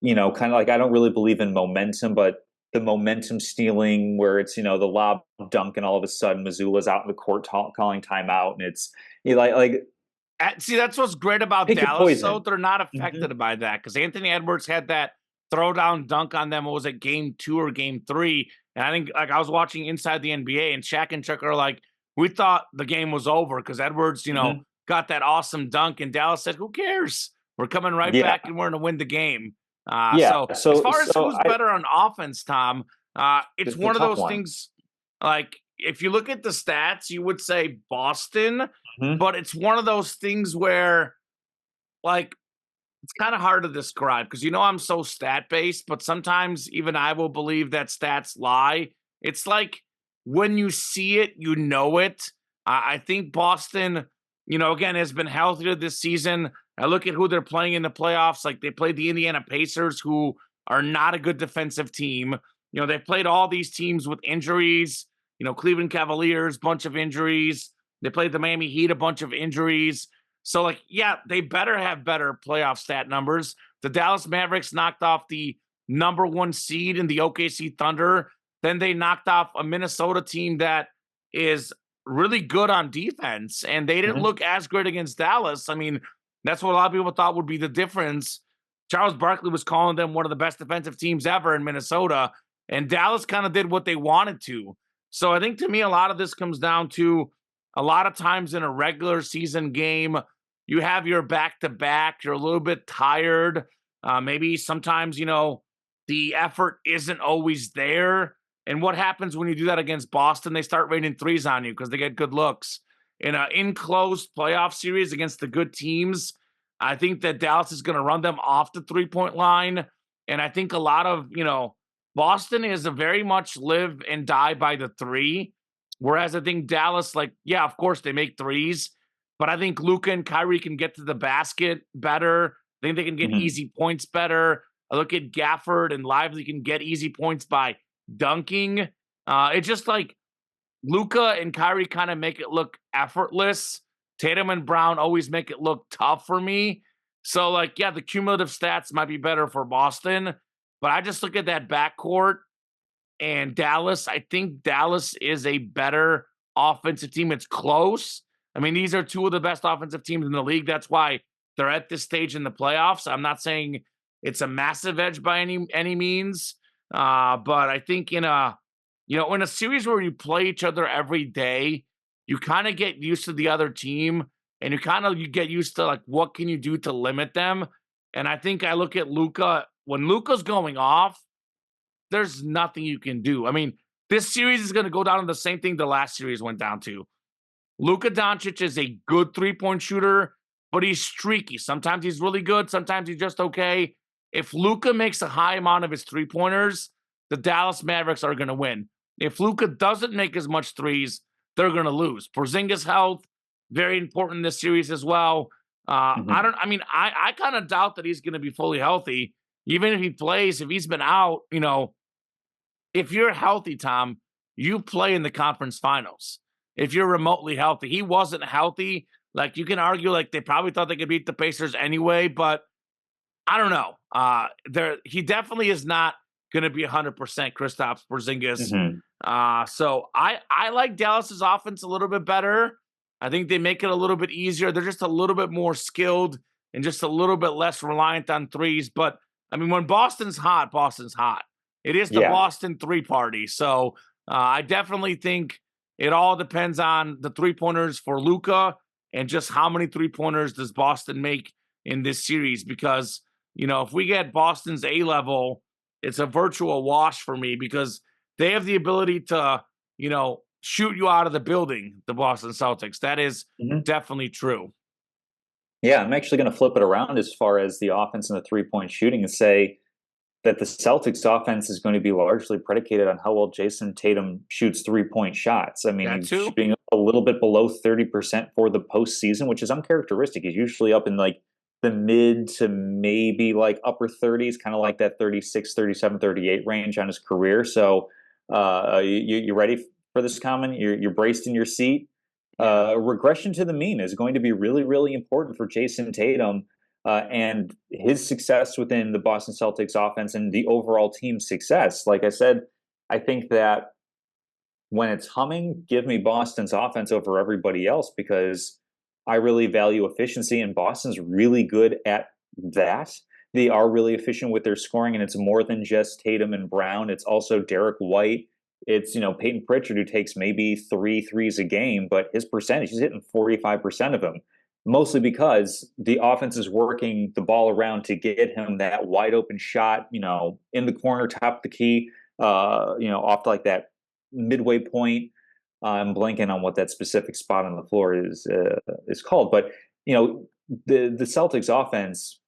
Kind of like I don't really believe in momentum, but the momentum stealing where it's the lob dunk and all of a sudden Missoula's out in the court calling timeout, and it's like See, that's what's great about pick your Dallas, though. poison. They're not Mm-hmm. affected by that because Anthony Edwards had that throwdown dunk on them. What was it, game 2 or game 3? And I think like I was watching Inside the NBA, and Shaq and Chuck are like, we thought the game was over because Edwards, Mm-hmm. got that awesome dunk, and Dallas said, "Who cares? We're coming right Yeah, back, and we're going to win the game." yeah. So as So far as so who's I better on offense, Tom, it's it's a one of tough those one. things. Like if you look at the stats, you would say Boston, Mm-hmm. but it's one of those things where like it's kind of hard to describe because I'm so stat based, but sometimes even I will believe that stats lie. It's like when you see it, you know it. I think Boston, again, has been healthier this season. I look at who they're playing in the playoffs. Like they played the Indiana Pacers, who are not a good defensive team. They've played all these teams with injuries. Cleveland Cavaliers, bunch of injuries. They played the Miami Heat, a bunch of injuries. So, like, yeah, they better have better playoff stat numbers. The Dallas Mavericks knocked off the number 1 seed in the OKC Thunder. Then they knocked off a Minnesota team that is really good on defense, and they didn't Mm-hmm. look as great against Dallas. I mean, that's what a lot of people thought would be the difference. Charles Barkley was calling them one of the best defensive teams ever in Minnesota, and Dallas kind of did what they wanted to. So I think to me, a lot of this comes down to a lot of times in a regular season game, you have your back to back, you're a little bit tired. Maybe sometimes, the effort isn't always there. And what happens when you do that against Boston? They start raining threes on you because they get good looks. In an enclosed playoff series against the good teams, I think that Dallas is going to run them off the 3-point line. And I think a lot of, Boston is a very much live and die by the 3. Whereas I think Dallas, like, yeah, of course they make threes, but I think Luka and Kyrie can get to the basket better. I think they can get Mm-hmm. easy points better. I look at Gafford and Lively can get easy points by dunking. It's just like Luka and Kyrie kind of make it look effortless. Tatum and Brown always make it look tough for me. So, like, yeah, the cumulative stats might be better for Boston, but I just look at that backcourt and Dallas. I think Dallas is a better offensive team. It's close. I mean, these are two of the best offensive teams in the league. That's why they're at this stage in the playoffs. I'm not saying it's a massive edge by any means, but I think in a series where you play each other every day, you kind of get used to the other team, and you get used to like what can you do to limit them. And I think I look at Luka when Luka's going off. there's nothing you can do. I mean, this series is going to go down to the same thing the last series went down to. Luka Doncic is a good three-point shooter, but he's streaky. Sometimes he's really good. Sometimes he's just okay. If Luka makes a high amount of his three-pointers, the Dallas Mavericks are going to win. If Luka doesn't make as much threes, they're going to lose. Porzingis' health, very important in this series as well. I kind of doubt that he's going to be fully healthy. Even if he plays, if he's been out, if you're healthy, Tom, you play in the conference finals. If you're remotely healthy, he wasn't healthy. Like, you can argue like they probably thought they could beat the Pacers anyway, but I don't know. He definitely is not going to be 100% Kristaps Porzingis. So I like Dallas's offense a little bit better. I think they make it a little bit easier. They're just a little bit more skilled and just a little bit less reliant on threes. But I mean, when Boston's hot, Boston's hot. It is the Boston three party. So I definitely think it all depends on the three-pointers for Luka and just how many three-pointers does Boston make in this series. Because, if we get Boston's A-level, it's a virtual wash for me because they have the ability to, shoot you out of the building, the Boston Celtics. That is definitely true. Yeah, I'm actually going to flip it around as far as the offense and the three-point shooting and say that the Celtics offense is going to be largely predicated on how well Jason Tatum shoots three-point shots. I mean, he's shooting a little bit below 30% for the postseason, which is uncharacteristic. He's usually up in like the mid to maybe like upper 30s, kind of like that 36, 37, 38 range on his career. So you ready for this comment? You're braced in your seat. Regression to the mean is going to be really, really important for Jason Tatum and his success within the Boston Celtics offense and the overall team success. Like I said, I think that when it's humming, give me Boston's offense over everybody else because I really value efficiency, and Boston's really good at that. They are really efficient with their scoring, and it's more than just Tatum and Brown. It's also Derek White. It's, Peyton Pritchard, who takes maybe 3 threes a game, but his percentage, he's hitting 45% of them, mostly because the offense is working the ball around to get him that wide open shot, in the corner, top of the key, off like that midway point. I'm blanking on what that specific spot on the floor is called, but the Celtics offense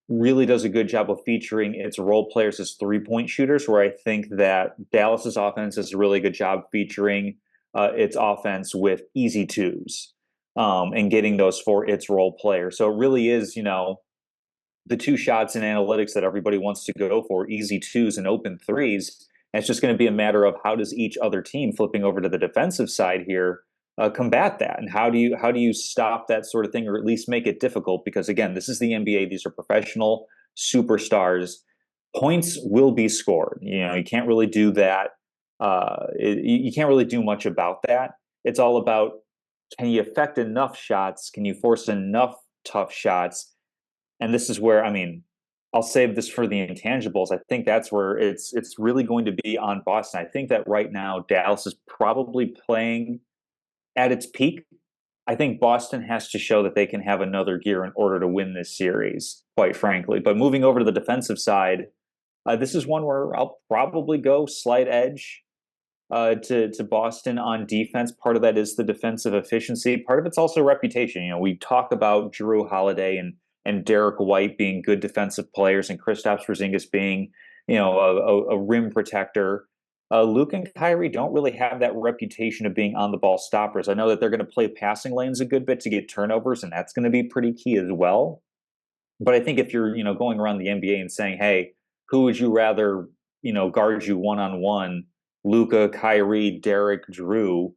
really does a good job of featuring its role players as three-point shooters, where I think that Dallas's offense does a really good job featuring its offense with easy twos and getting those for its role players. So it really is, the two shots in analytics that everybody wants to go for, easy twos and open threes. And it's just going to be a matter of how does each other team, flipping over to the defensive side here, combat that, and how do you stop that sort of thing, or at least make it difficult? Because again, this is the NBA; these are professional superstars. Points will be scored. You can't really do that. You can't really do much about that. It's all about, can you affect enough shots? Can you force enough tough shots? And this is where, I'll save this for the intangibles. I think that's where it's really going to be on Boston. I think that right now Dallas is probably playing at its peak. I think Boston has to show that they can have another gear in order to win this series, quite frankly. But moving over to the defensive side, this is one where I'll probably go slight edge to Boston on defense. Part of that is the defensive efficiency. Part of it's also reputation. We talk about Jrue Holiday and Derek White being good defensive players, and Kristaps Porzingis being, a rim protector. Luke and Kyrie don't really have that reputation of being on the ball stoppers. I know that they're going to play passing lanes a good bit to get turnovers, and that's going to be pretty key as well. But I think if you're, going around the NBA and saying, hey, who would you rather, guard you one-on-one, Luka, Kyrie, Derek, Jrue?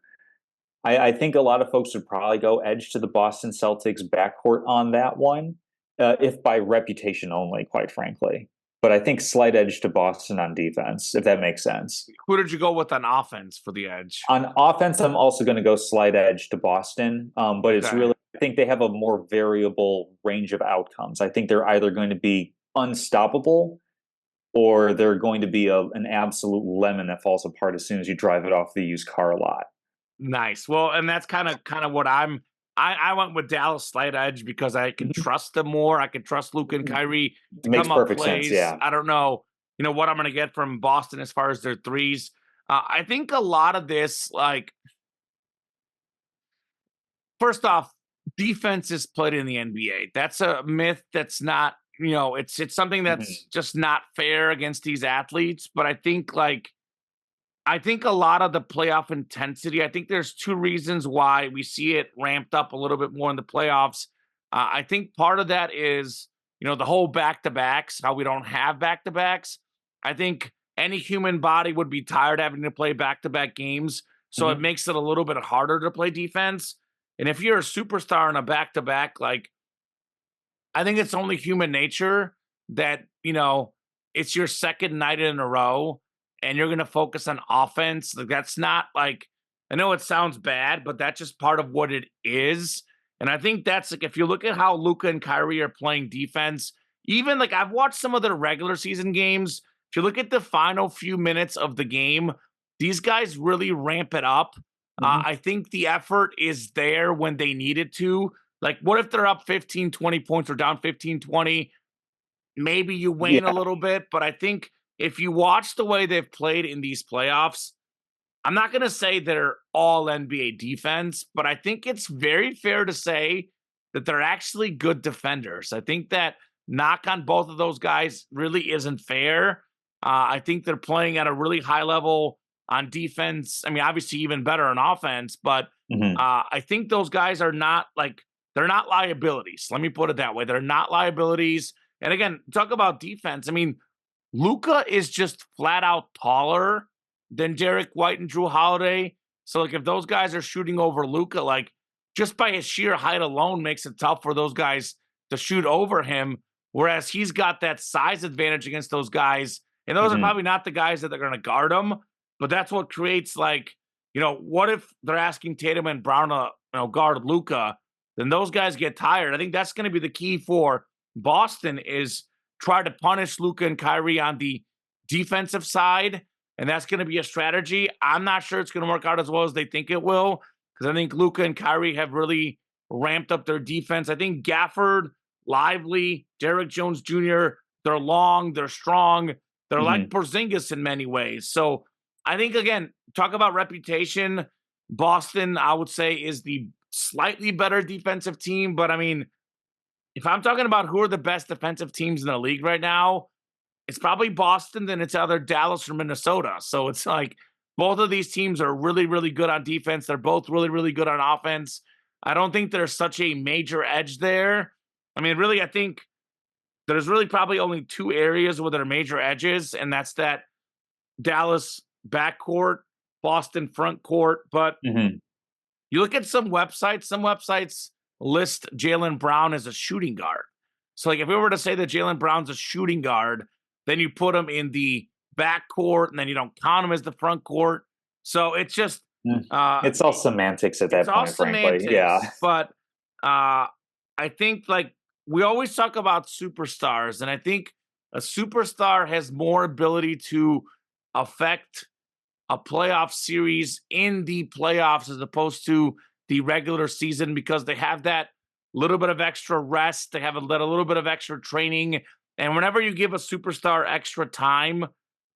I think a lot of folks would probably go edge to the Boston Celtics backcourt on that one, if by reputation only, quite frankly. But I think slight edge to Boston on defense, if that makes sense. Who did you go with on offense for the edge? On offense, I'm also going to go slight edge to Boston. But it's really, I think they have a more variable range of outcomes. I think they're either going to be unstoppable or they're going to be an absolute lemon that falls apart as soon as you drive it off the used car lot. Nice. Well, and that's kind of what I went with Dallas slight edge because I can trust them more. I can trust Luke and Kyrie to Makes come up perfect plays. sense, yeah. I don't know. what I'm going to get from Boston as far as their threes. I think a lot of this, like, first off, defense is played in the NBA. That's a myth that's not, it's something that's Mhm. just not fair against these athletes. But I think a lot of the playoff intensity, I think there's two reasons why we see it ramped up a little bit more in the playoffs. I think part of that is, the whole back to backs, how we don't have back to backs. I think any human body would be tired having to play back to back games. So it Mhm. makes it a little bit harder to play defense. And if you're a superstar in a back to back, like, I think it's only human nature that, it's your second night in a row and you're going to focus on offense. Like, that's not like, I know it sounds bad, but that's just part of what it is. And I think that's like, if you look at how Luca and Kyrie are playing defense, even like I've watched some of their regular season games. If you look at the final few minutes of the game, these guys really ramp it up. Mhm. I think the effort is there when they need it to. Like, what if they're up 15, 20 points or down 15, 20? Maybe you wane a Yeah. little bit, but I think if you watch the way they've played in these playoffs, I'm not going to say they're all NBA defense, but I think it's very fair to say that they're actually good defenders. I think that knock on both of those guys really isn't fair. I think they're playing at a really high level on defense. I mean, obviously, even better on offense, but Mhm. I think those guys are not like, they're not liabilities. Let me put it that way. They're not liabilities. And again, talk about defense. I mean, Luca is just flat out taller than Derek White and Drew Holiday. So, like, if those guys are shooting over Luca, like, just by his sheer height alone makes it tough for those guys to shoot over him. Whereas he's got that size advantage against those guys. And those are Mhm. probably not the guys that they're going to guard him. But that's what creates, like, what if they're asking Tatum and Brown to, guard Luca? Then those guys get tired. I think that's going to be the key for Boston is try to punish Luca and Kyrie on the defensive side, and that's going to be a strategy. I'm not sure it's going to work out as well as they think it will, because I think Luca and Kyrie have really ramped up their defense. I think Gafford, Lively, Derek Jones Jr., they're long, they're strong, they're like Mhm. Porzingis in many ways. So I think, again, talk about reputation. Boston, I would say, is the slightly better defensive team, but I mean, if I'm talking about who are the best defensive teams in the league right now, it's probably Boston, then it's either Dallas or Minnesota. So it's like both of these teams are really, really good on defense. They're both really, really good on offense. I don't think there's such a major edge there. I mean, really, I think there's really probably only two areas where there are major edges, and that's that Dallas backcourt, Boston front court. But Mhm. you look at some websites list Jaylen Brown as a shooting guard. So, like, if we were to say that Jaylen Brown's a shooting guard, then you put him in the back court and then you don't count him as the front court. So it's just, Mm. uh, It's all semantics at it's that all point, frankly. Yeah. semantics. But I think, like, we always talk about superstars, and I think a superstar has more ability to affect a playoff series in the playoffs as opposed to the regular season because they have that little bit of extra rest. They have a little bit of extra training. And whenever you give a superstar extra time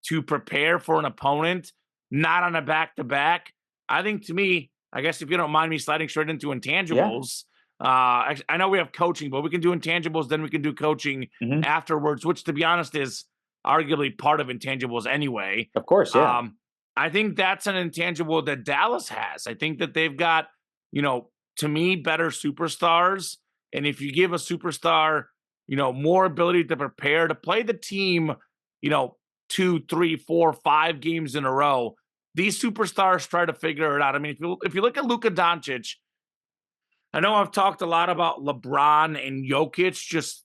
to prepare for an opponent, not on a back to back, I think, to me, I guess if you don't mind me sliding straight into Yeah. intangibles, I know we have coaching, but we can do intangibles, then we can do coaching Mhm. afterwards, which, to be honest, is arguably part of intangibles anyway. Of course, yeah. Um, I think that's an intangible that Dallas has. I think that they've got, to me, better superstars. And if you give a superstar, more ability to prepare to play the team, you know, 2, 3, 4, 5 games in a row, these superstars try to figure it out. I mean, if you look at Luka Doncic, I know I've talked a lot about LeBron and Jokic just,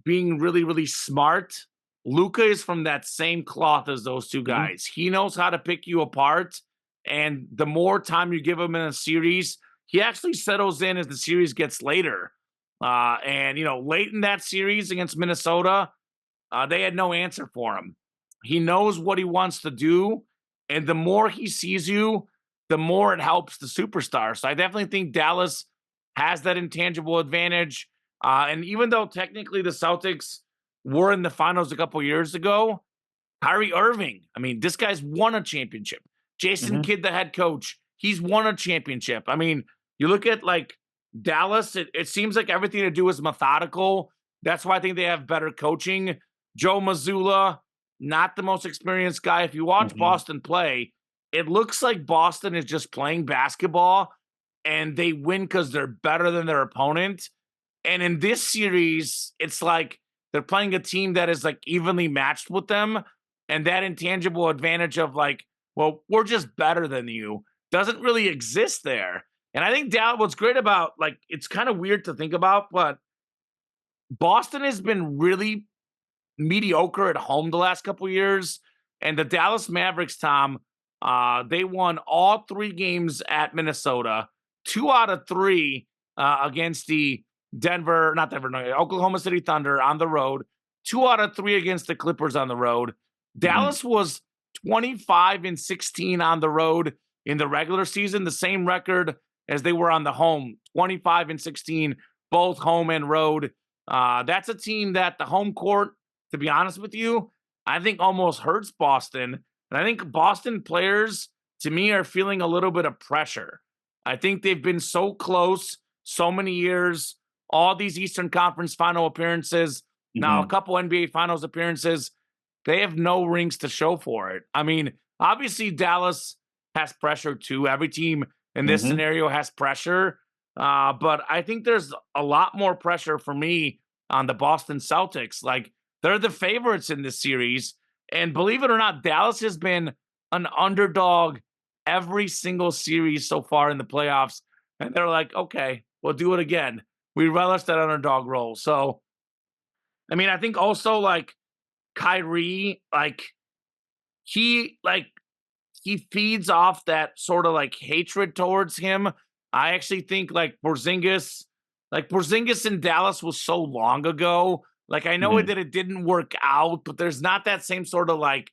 being really, really smart. Luca is from that same cloth as those two Mhm. guys. He knows how to pick you apart. And the more time you give him in a series, he actually settles in as the series gets later. Late in that series against Minnesota, they had no answer for him. He knows what he wants to do. And the more he sees you, the more it helps the superstar. So I definitely think Dallas has that intangible advantage. And even though technically the Celtics were in the finals a couple years ago, Kyrie Irving, I mean, this guy's won a championship. Jason Mhm. Kidd, the head coach, he's won a championship. I mean, you look at like Dallas, it seems like everything to do is methodical. That's why I think they have better coaching. Joe Mazzulla, not the most experienced guy. If you watch Mhm. Boston play, it looks like Boston is just playing basketball and they win because they're better than their opponent. And in this series, it's like they're playing a team that is like evenly matched with them. And that intangible advantage of like, well, we're just better than you doesn't really exist there. And I think Dallas, what's great about like, it's kind of weird to think about, but Boston has been really mediocre at home the last couple years. And the Dallas Mavericks, Tom, they won all 3 games at Minnesota, 2 out of 3 against the Oklahoma City Thunder on the road, 2 out of 3 against the Clippers on the road. Mhm. Dallas was 25-16 on the road in the regular season, the same record as they were on the home, 25-16, both home and road. That's a team that the home court, to be honest with you, I think almost hurts Boston. And I think Boston players, to me, are feeling a little bit of pressure. I think they've been so close so many years, all these Eastern Conference final appearances, now a Mhm. couple NBA finals appearances. They have no rings to show for it. I mean, obviously, Dallas has pressure too. Every team in this Mhm. scenario has pressure. But I think there's a lot more pressure for me on the Boston Celtics. Like, they're the favorites in this series. And believe it or not, Dallas has been an underdog every single series so far in the playoffs. And they're like, okay, we'll do it again. We relish that underdog role. So, I mean, I think also like Kyrie, like he feeds off that sort of like hatred towards him. I actually think like Porzingis in Dallas was so long ago. Like I know Mhm. that it didn't work out, but there's not that same sort of like,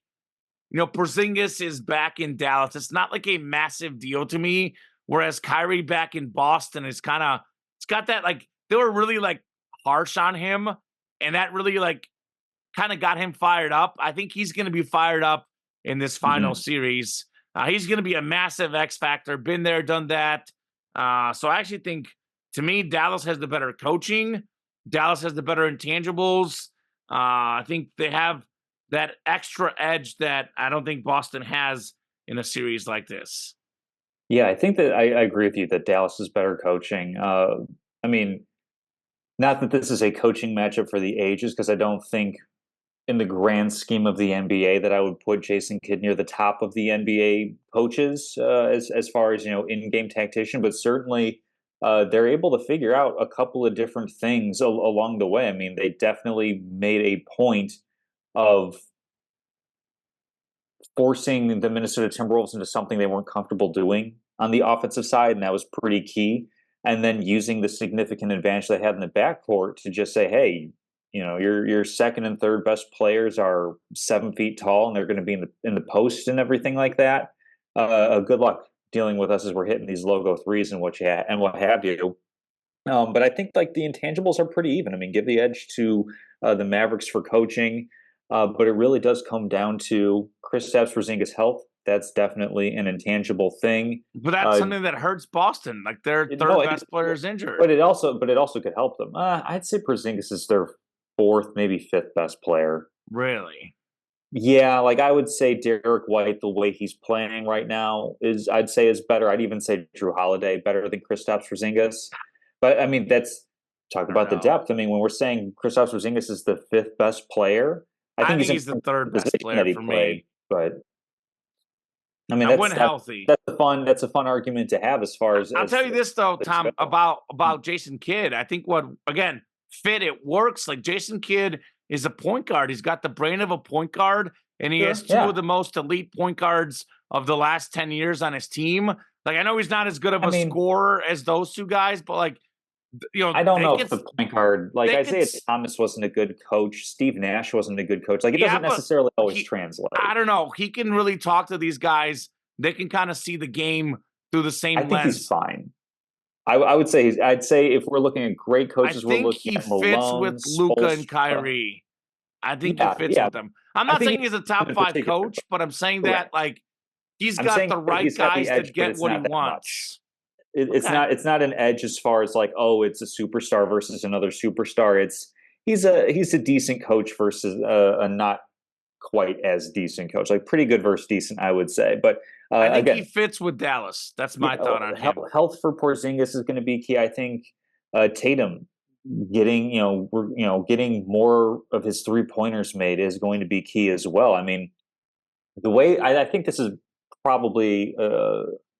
Porzingis is back in Dallas. It's not like a massive deal to me. Whereas Kyrie back in Boston is kind of, it's got that like, they were really like harsh on him. And that really like kind of got him fired up. I think he's going to be fired up in this final Mhm. series. He's going to be a massive X factor. Been there, done that. So I actually think, to me, Dallas has the better coaching. Dallas has the better intangibles. I think they have that extra edge that I don't think Boston has in a series like this. Yeah, I think that I agree with you that Dallas is better coaching. I mean, not that this is a coaching matchup for the ages, because I don't think, in the grand scheme of the NBA, that I would put Jason Kidd near the top of the NBA coaches as far as in-game tactician, but certainly they're able to figure out a couple of different things along the way. I mean, they definitely made a point of forcing the Minnesota Timberwolves into something they weren't comfortable doing on the offensive side, and that was pretty key. And then using the significant advantage they had in the backcourt to just say, "Hey, your second and third best players are 7 feet tall, and they're going to be in the post and everything like that. Good luck dealing with us as we're hitting these logo threes and what have you." But I think like the intangibles are pretty even. I mean, give the edge to the Mavericks for coaching, but it really does come down to Kristaps Porzingis' health. That's definitely an intangible thing. But that's Uh, something that hurts Boston. Like their no, third best player is but injured. it also could help them. I'd say Porzingis is their fourth, maybe fifth best player. Really. Yeah, like I would say Derek White, the way he's playing right now, I'd say is better. I'd even say Drew Holiday better than Kristaps Porzingis. But I mean, that's talk I don't about the know. depth. I mean, when we're saying Kristaps Porzingis is the fifth best player, I I think think he's he's the improved third the best position that player he for played. me. But I mean, I that's went that's healthy. that's a fun argument to have as far as I'll tell you this though, things Tom, go. about Jason Kidd. I think what again fit it works. Like Jason Kidd is a point guard. He's got the brain of a point guard, and he has Sure, two of yeah. the most elite point guards of the last 10 years on his team. Like I know he's not as good of I a mean, scorer as those two guys, but like I don't they know if could the point guard, like they could Isaiah Thomas, wasn't a good coach. Steve Nash wasn't a good coach. Like it yeah, doesn't but necessarily always he I translate. don't know. He can really talk to these guys. They can kind of see the game through the I same think he's lens. fine. I would say I'd say if we're looking at great I coaches, we're think looking he at fits with Malone, Luca and Spoelstra. Kyrie. I think he Yeah, fits yeah. with them. I'm I not think saying he's a top in 5 particular, coach, but I'm saying that correct. like he's I'm got saying the that right he's got the guys to edge, but get it's what he not that much. wants. It's Okay. not an edge as far as like, oh, it's a superstar versus another superstar. It's he's a decent coach versus a not quite as decent coach, like pretty good versus decent, I would say. But I think he again, fits with Dallas. That's you my know, thought on him. health for Porzingis is going to be key. I think Tatum getting getting more of his 3-pointers made is going to be key as well. I mean, the way I think this is probably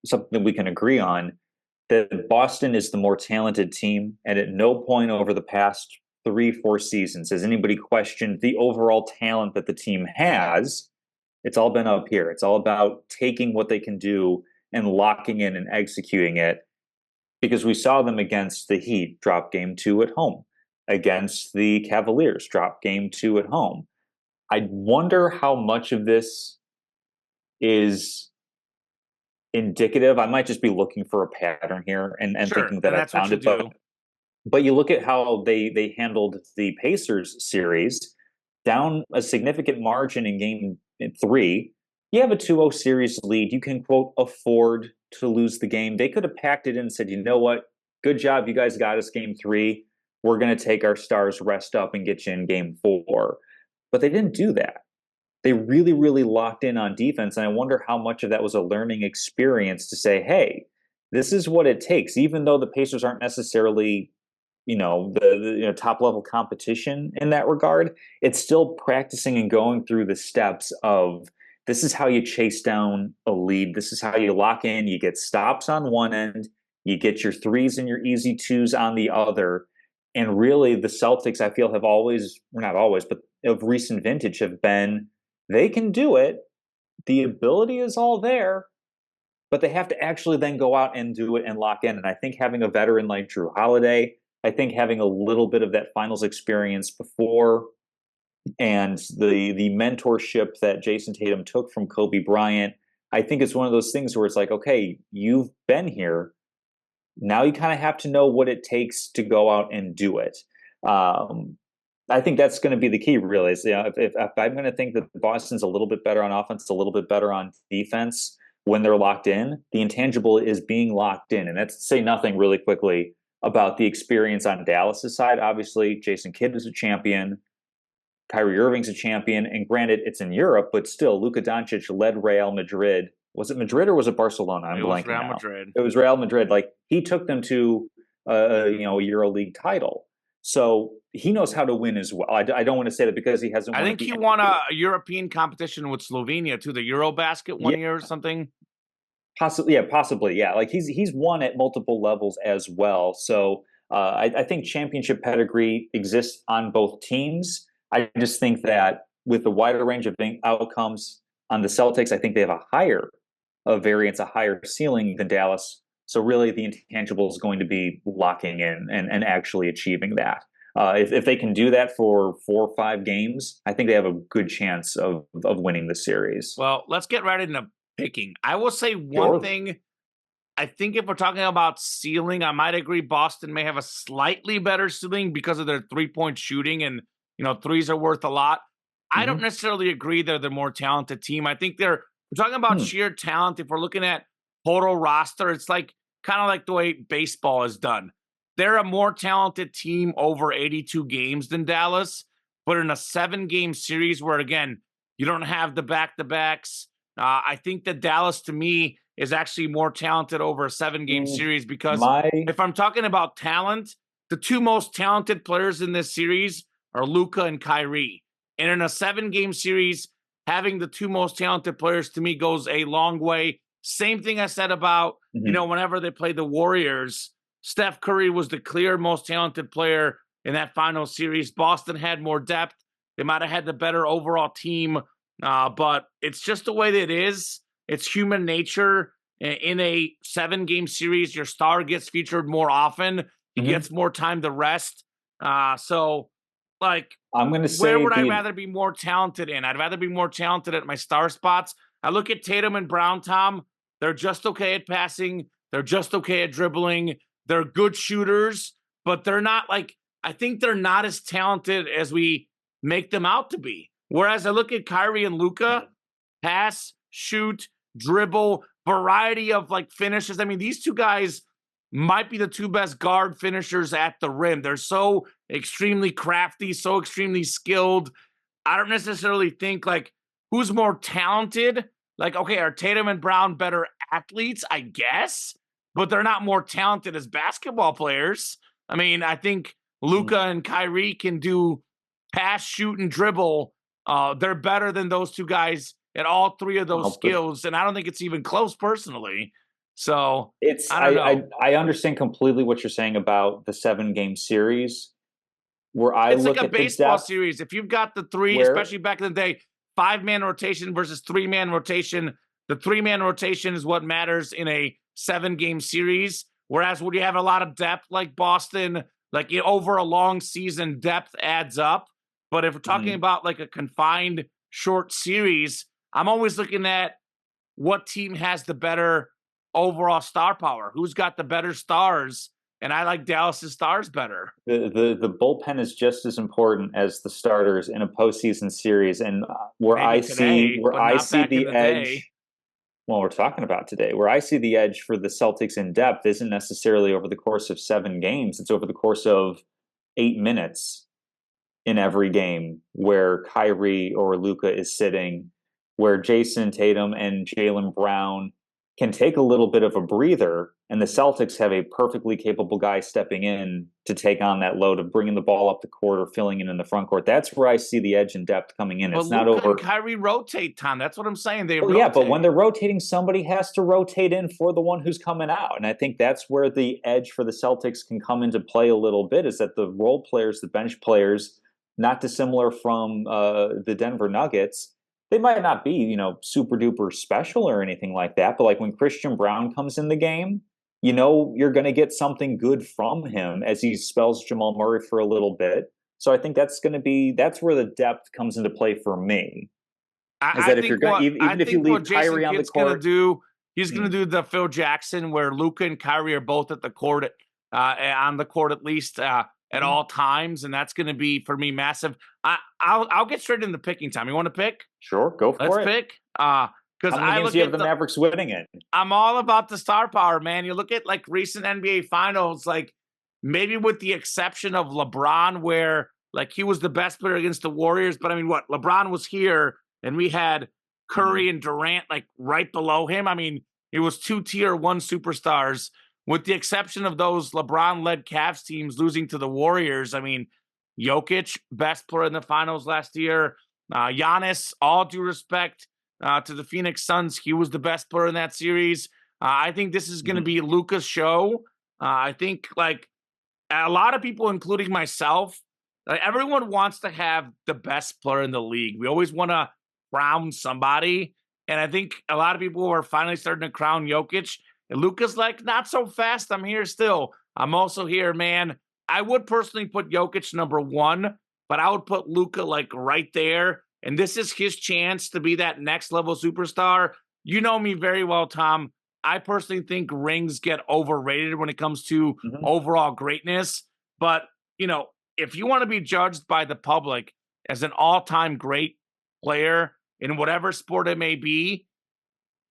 something we can agree on, that Boston is the more talented team, and at no point over the past 3-4 seasons has anybody questioned the overall talent that the team has. It's all been up here. It's all about taking what they can do and locking in and executing it, because we saw them against the Heat drop game 2 at home, against the Cavaliers drop game 2 at home. I wonder how much of this is indicative. I might just be looking for a pattern here and Sure. thinking that And I that's what found you it, do. but you look at how they handled the Pacers series, down a significant margin in game 3. You have a 2-0 series lead. You can, quote, afford to lose the game. They could have packed it in and said, you know what? Good job. You guys got us game 3. We're going to take our stars, rest up, and get you in game 4. But they didn't do that. They really, really locked in on defense. And I wonder how much of that was a learning experience to say, hey, this is what it takes, even though the Pacers aren't necessarily the top level competition in that regard. It's still practicing and going through the steps of, this is how you chase down a lead. This is how you lock in. You get stops on one end, you get your threes and your easy twos on the other. And really, the Celtics, I feel, have always, or not always, but of recent vintage, have been, they can do it. The ability is all there, but they have to actually then go out and do it and lock in. And I think having a veteran like Drew Holiday, I think having a little bit of that finals experience before, and the mentorship that Jason Tatum took from Kobe Bryant, I think it's one of those things where it's like, okay, you've been here. Now you kind of have to know what it takes to go out and do it. I think that's going to be the key, really. Is, if I'm going to think that Boston's a little bit better on offense, a little bit better on defense when they're locked in, the intangible is being locked in. And that's to say nothing really quickly about the experience on Dallas's side. Obviously, Jason Kidd is a champion. Kyrie Irving's a champion. And granted, it's in Europe, but still, Luka Doncic led Real Madrid. Was it Madrid or was it Barcelona? I'm It was blanking Real now. Madrid. It was Real Madrid. Like, he took them to a EuroLeague title. So he knows how to win as well. I don't want to say that because he hasn't won. I think he won a European competition with Slovenia too, the Eurobasket one year or something. Possibly, yeah. Like he's won at multiple levels as well. So I think championship pedigree exists on both teams. I just think that with the wider range of outcomes on the Celtics, I think they have a higher variance, a higher ceiling than Dallas. So really, the intangible is going to be locking in and actually achieving that. If they can do that for 4 or 5 games, I think they have a good chance of winning the series. Well, let's get right into picking. I will say one thing. I think if we're talking about ceiling, I might agree Boston may have a slightly better ceiling because of their 3-point shooting, and threes are worth a lot. I don't necessarily agree they're the more talented team. I think we're talking about sheer talent. If we're looking at total roster, it's like kind of like the way baseball is done. They're a more talented team over 82 games than Dallas, but in a 7-game series where, again, you don't have the back-to-backs, I think that Dallas, to me, is actually more talented over a 7-game series because if I'm talking about talent, the 2 most talented players in this series are Luka and Kyrie. And in a 7-game series, having the 2 most talented players, to me, goes a long way. Same thing I said about, whenever they played the Warriors, Steph Curry was the clear most talented player in that final series. Boston had more depth. They might have had the better overall team, but it's just the way that it is. It's human nature. In a 7-game series, your star gets featured more often. He gets more time to rest. So, like, I'm going to say, where would I rather be more talented in? I'd rather be more talented at my star spots. I look at Tatum and Brown, Tom. They're just okay at passing. They're just okay at dribbling. They're good shooters, but they're not I think they're not as talented as we make them out to be. Whereas I look at Kyrie and Luka, pass, shoot, dribble, variety of like finishes. I mean, these two guys might be the two best guard finishers at the rim. They're so extremely crafty, so extremely skilled. I don't necessarily think like who's more talented. Like, okay, are Tatum and Brown better athletes? I guess, but they're not more talented as basketball players. I mean, I think Luka and Kyrie can do pass, shoot, and dribble. They're better than those two guys at all three of those skills, and I don't think it's even close personally. So I don't know. I understand completely what you're saying about the 7-game series. Where it's like a baseball series. If you've got the three, especially back in the day, 5-man rotation versus 3-man rotation, the 3-man rotation is what matters in a 7-game series. Whereas when you have a lot of depth like Boston, like over a long season, depth adds up. But if we're talking about like a confined short series, I'm always looking at what team has the better overall star power. Who's got the better stars? And I like Dallas's stars better. The bullpen is just as important as the starters in a postseason series. And where I see the edge, well, we're talking about today, where I see the edge for the Celtics in depth isn't necessarily over the course of 7 games. It's over the course of 8 minutes in every game where Kyrie or Luka is sitting, where Jason Tatum and Jaylen Brown can take a little bit of a breather, and the Celtics have a perfectly capable guy stepping in to take on that load of bringing the ball up the court or filling in the front court. That's where I see the edge and depth coming in. It's not over. And Kyrie rotate, Tom. That's what I'm saying. Yeah, but when they're rotating, somebody has to rotate in for the one who's coming out. And I think that's where the edge for the Celtics can come into play a little bit, is that the role players, the bench players, not dissimilar from the Denver Nuggets, they might not be, super duper special or anything like that. But like when Christian Brown comes in the game, you're going to get something good from him as he spells Jamal Murray for a little bit. So I think that's where the depth comes into play for me. If you leave Kyrie on the court, he's going to do the Phil Jackson where Luka and Kyrie are both at the court, on the court at least at all times, and that's going to be for me massive. I'll get straight into picking time. You want to pick? Sure, go for it. Let's pick. Because I look at the Mavericks winning it. I'm all about the star power, man. You look at like recent NBA finals, like maybe with the exception of LeBron, where like he was the best player against the Warriors. But I mean, LeBron was here and we had Curry and Durant like right below him. I mean, it was 2 tier 1 superstars, with the exception of those LeBron-led Cavs teams losing to the Warriors. I mean, Jokic, best player in the finals last year. Giannis, all due respect to the Phoenix Suns, he was the best player in that series. I think this is going to be Luka's show. I think like a lot of people, including myself, everyone wants to have the best player in the league. We always want to crown somebody. And I think a lot of people are finally starting to crown Jokic. And Luka's like, not so fast. I'm here still. I'm also here, man. I would personally put Jokic number 1, but I would put Luka like right there. And this is his chance to be that next level superstar. You know me very well, Tom. I personally think rings get overrated when it comes to overall greatness. But, if you want to be judged by the public as an all-time great player in whatever sport it may be,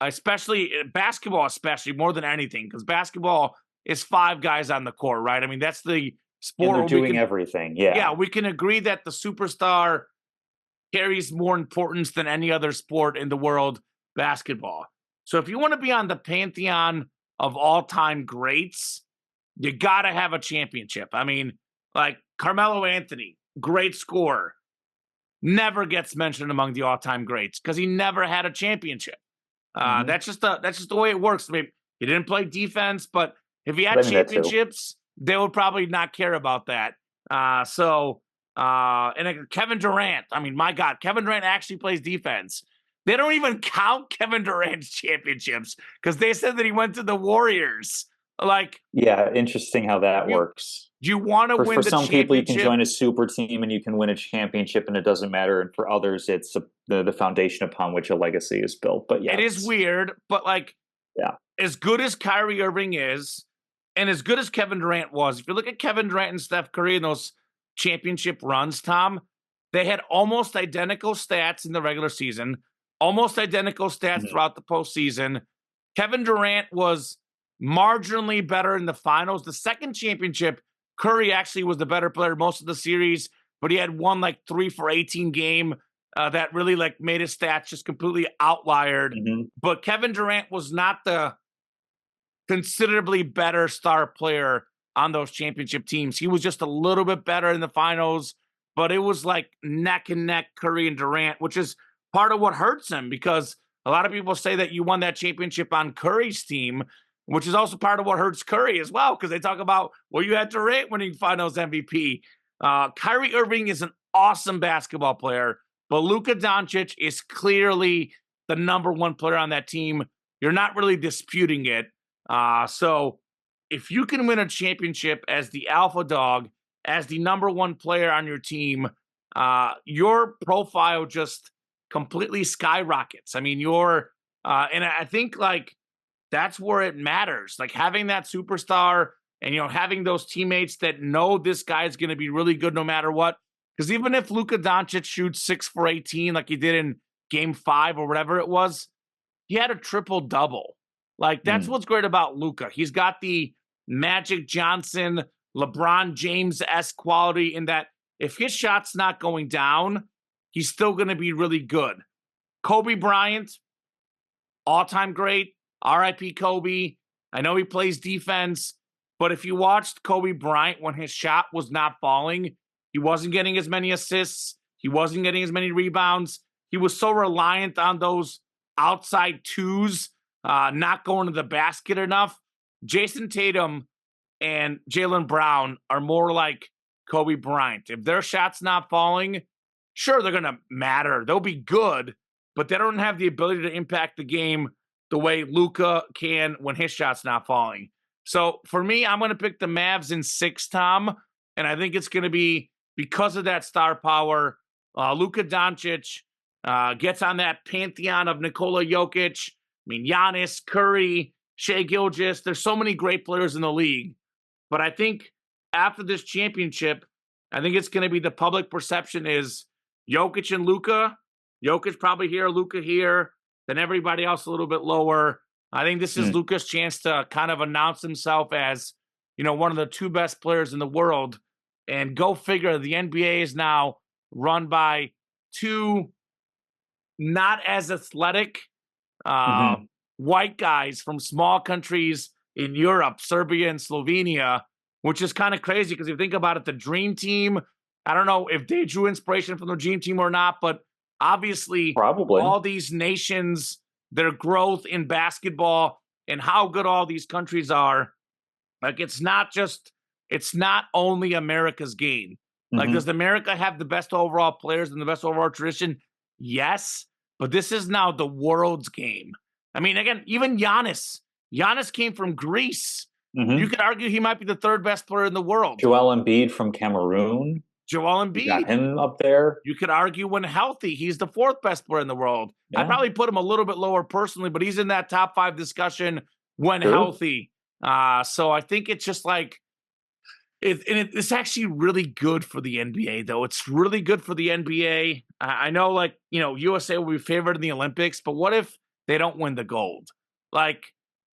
especially basketball, especially more than anything, because basketball is 5 guys on the court, right? I mean, that's the sport. And they're doing everything. Yeah. Yeah, we can agree that the superstar carries more importance than any other sport in the world, basketball. So if you want to be on the pantheon of all-time greats, you got to have a championship. I mean, like Carmelo Anthony, great scorer, never gets mentioned among the all-time greats because he never had a championship. That's just the way it works. I mean, he didn't play defense, but if he had championships, they would probably not care about that. And Kevin Durant, I mean, my God, Kevin Durant actually plays defense. They don't even count Kevin Durant's championships because they said that he went to the Warriors. Like, yeah, interesting how that works. Do you want to win for some people, you can join a super team and you can win a championship and it doesn't matter. And for others, it's the foundation upon which a legacy is built. But yeah, it is weird. But like, yeah, as good as Kyrie Irving is, and as good as Kevin Durant was, if you look at Kevin Durant and Steph Curry in those championship runs, Tom, They had almost identical stats in the regular season, almost identical stats throughout the postseason. Kevin Durant was marginally better in the finals. The second championship, Curry actually was the better player most of the series, but he had one like 3 for 18 game that really like made his stats just completely outliered. But Kevin Durant was not the considerably better star player on those championship teams. He was just a little bit better in the finals, but it was like neck and neck Curry and Durant, which is part of what hurts him, because a lot of people say that you won that championship on Curry's team, which is also part of what hurts Curry as well, because they talk about, well, you had Durant winning finals MVP. Kyrie Irving is an awesome basketball player, but Luka Doncic is clearly the number one player on that team. You're not really disputing it. So if you can win a championship as the alpha dog, as the number one player on your team, your profile just completely skyrockets. I mean, and I think like that's where it matters. Like having that superstar and, having those teammates that know this guy is going to be really good no matter what. Because even if Luka Doncic shoots 6 for 18, like he did in game 5 or whatever it was, he had a triple double. Like that's what's great about Luka. He's got the Magic Johnson, LeBron James-esque quality in that if his shot's not going down, he's still going to be really good. Kobe Bryant, all-time great. R.I.P. Kobe. I know he plays defense, but if you watched Kobe Bryant when his shot was not falling, he wasn't getting as many assists. He wasn't getting as many rebounds. He was so reliant on those outside twos, not going to the basket enough. Jason Tatum and Jaylen Brown are more like Kobe Bryant. If their shot's not falling, sure, they're going to matter. They'll be good, but they don't have the ability to impact the game the way Luka can when his shot's not falling. So for me, I'm going to pick the Mavs in 6, Tom, and I think it's going to be because of that star power. Luka Doncic gets on that pantheon of Nikola Jokic. I mean, Giannis, Curry, Shai Gilgeous. There's so many great players in the league. But I think after this championship, I think it's going to be the public perception is Jokic and Luka. Jokic probably here, Luka here, then everybody else a little bit lower. I think this is Luka's chance to kind of announce himself as, one of the 2 best players in the world. And go figure, the NBA is now run by 2 not as athletic white guys from small countries in Europe, Serbia and Slovenia, which is kind of crazy because if you think about it, the Dream Team, I don't know if they drew inspiration from the Dream Team or not, but obviously probably all these nations, their growth in basketball and how good all these countries are, like it's not only America's game. Like, does America have the best overall players and the best overall tradition? Yes, but this is now the world's game. I mean, again, even Giannis came from Greece. You could argue he might be the 3rd best player in the world. Joel Embiid from Cameroon. Joel Embiid. You got him up there. You could argue when healthy, he's the 4th best player in the world. Yeah. I'd probably put him a little bit lower personally, but he's in that top 5 discussion when healthy. So I think it's just like, it's actually really good for the NBA, though. It's really good for the NBA. I know, like, USA will be favored in the Olympics, but what if they don't win the gold? Like,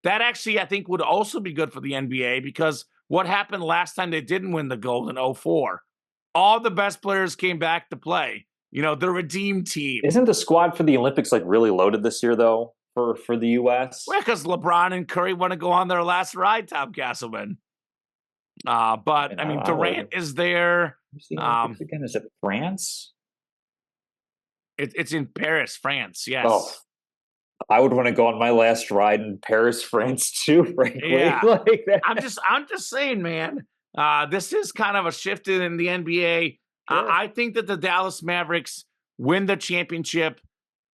that actually, I think, would also be good for the NBA because what happened last time they didn't win the gold in 2004? All the best players came back to play. The redeem team. Isn't the squad for the Olympics, like, really loaded this year, though, for the U.S.? Well, because LeBron and Curry want to go on their last ride, Tom Castleman. But I mean, Durant is there. Again, is it France? It's in Paris, France. Yes. Oh, I would want to go on my last ride in Paris, France, too. Frankly, yeah. Like that. I'm just saying, man. This is kind of a shift in the NBA. Sure. I think that the Dallas Mavericks win the championship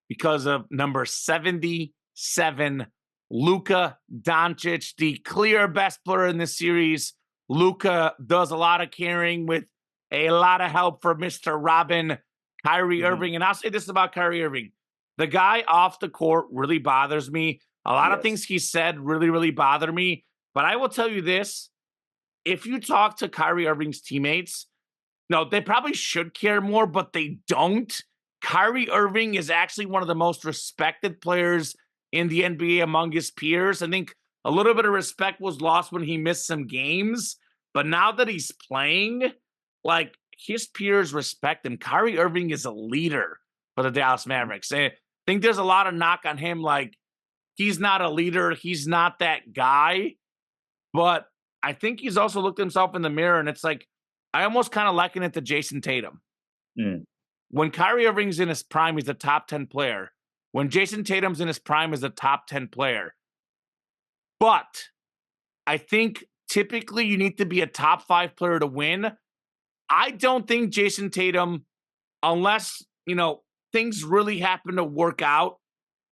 because of number 77, Luka Doncic, the clear best player in this series. Luka does a lot of carrying with a lot of help from Mr. Robin, Kyrie Irving. And I'll say this about Kyrie Irving. The guy off the court really bothers me. A lot of things he said really, really bother me. But I will tell you this. If you talk to Kyrie Irving's teammates, No, they probably should care more, but they don't. Kyrie Irving is actually one of the most respected players in the NBA among his peers. I think a little bit of respect was lost when he missed some games, but now that he's playing, like his peers respect him. Kyrie Irving is a leader for the Dallas Mavericks. I think there's a lot of knock on him, like he's not a leader, he's not that guy, but I think he's also looked himself in the mirror and it's like, I almost kind of liken it to Jason Tatum. Mm. When Kyrie Irving's in his prime, he's a top 10 player. When Jason Tatum's in his prime, is a top 10 player. But I think typically you need to be a top 5 player to win. I don't think Jason Tatum, unless, things really happen to work out,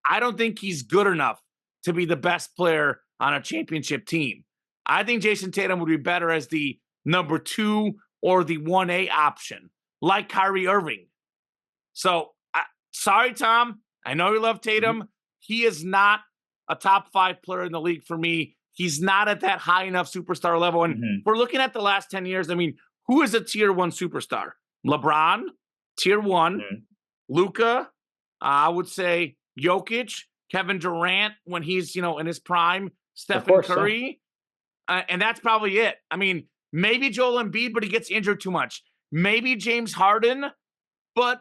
I don't think he's good enough to be the best player on a championship team. I think Jason Tatum would be better as the number 2 or the 1A option, like Kyrie Irving. So, sorry, Tom. I know you love Tatum. Mm-hmm. He is not a top 5 player in the league for me. He's not at that high enough superstar level. And we're looking at the last 10 years. I mean, who is a tier 1 superstar? LeBron, tier 1. Luka, I would say Jokic, Kevin Durant when he's, in his prime, Stephen Curry. And that's probably it. I mean, maybe Joel Embiid, but he gets injured too much. Maybe James Harden. But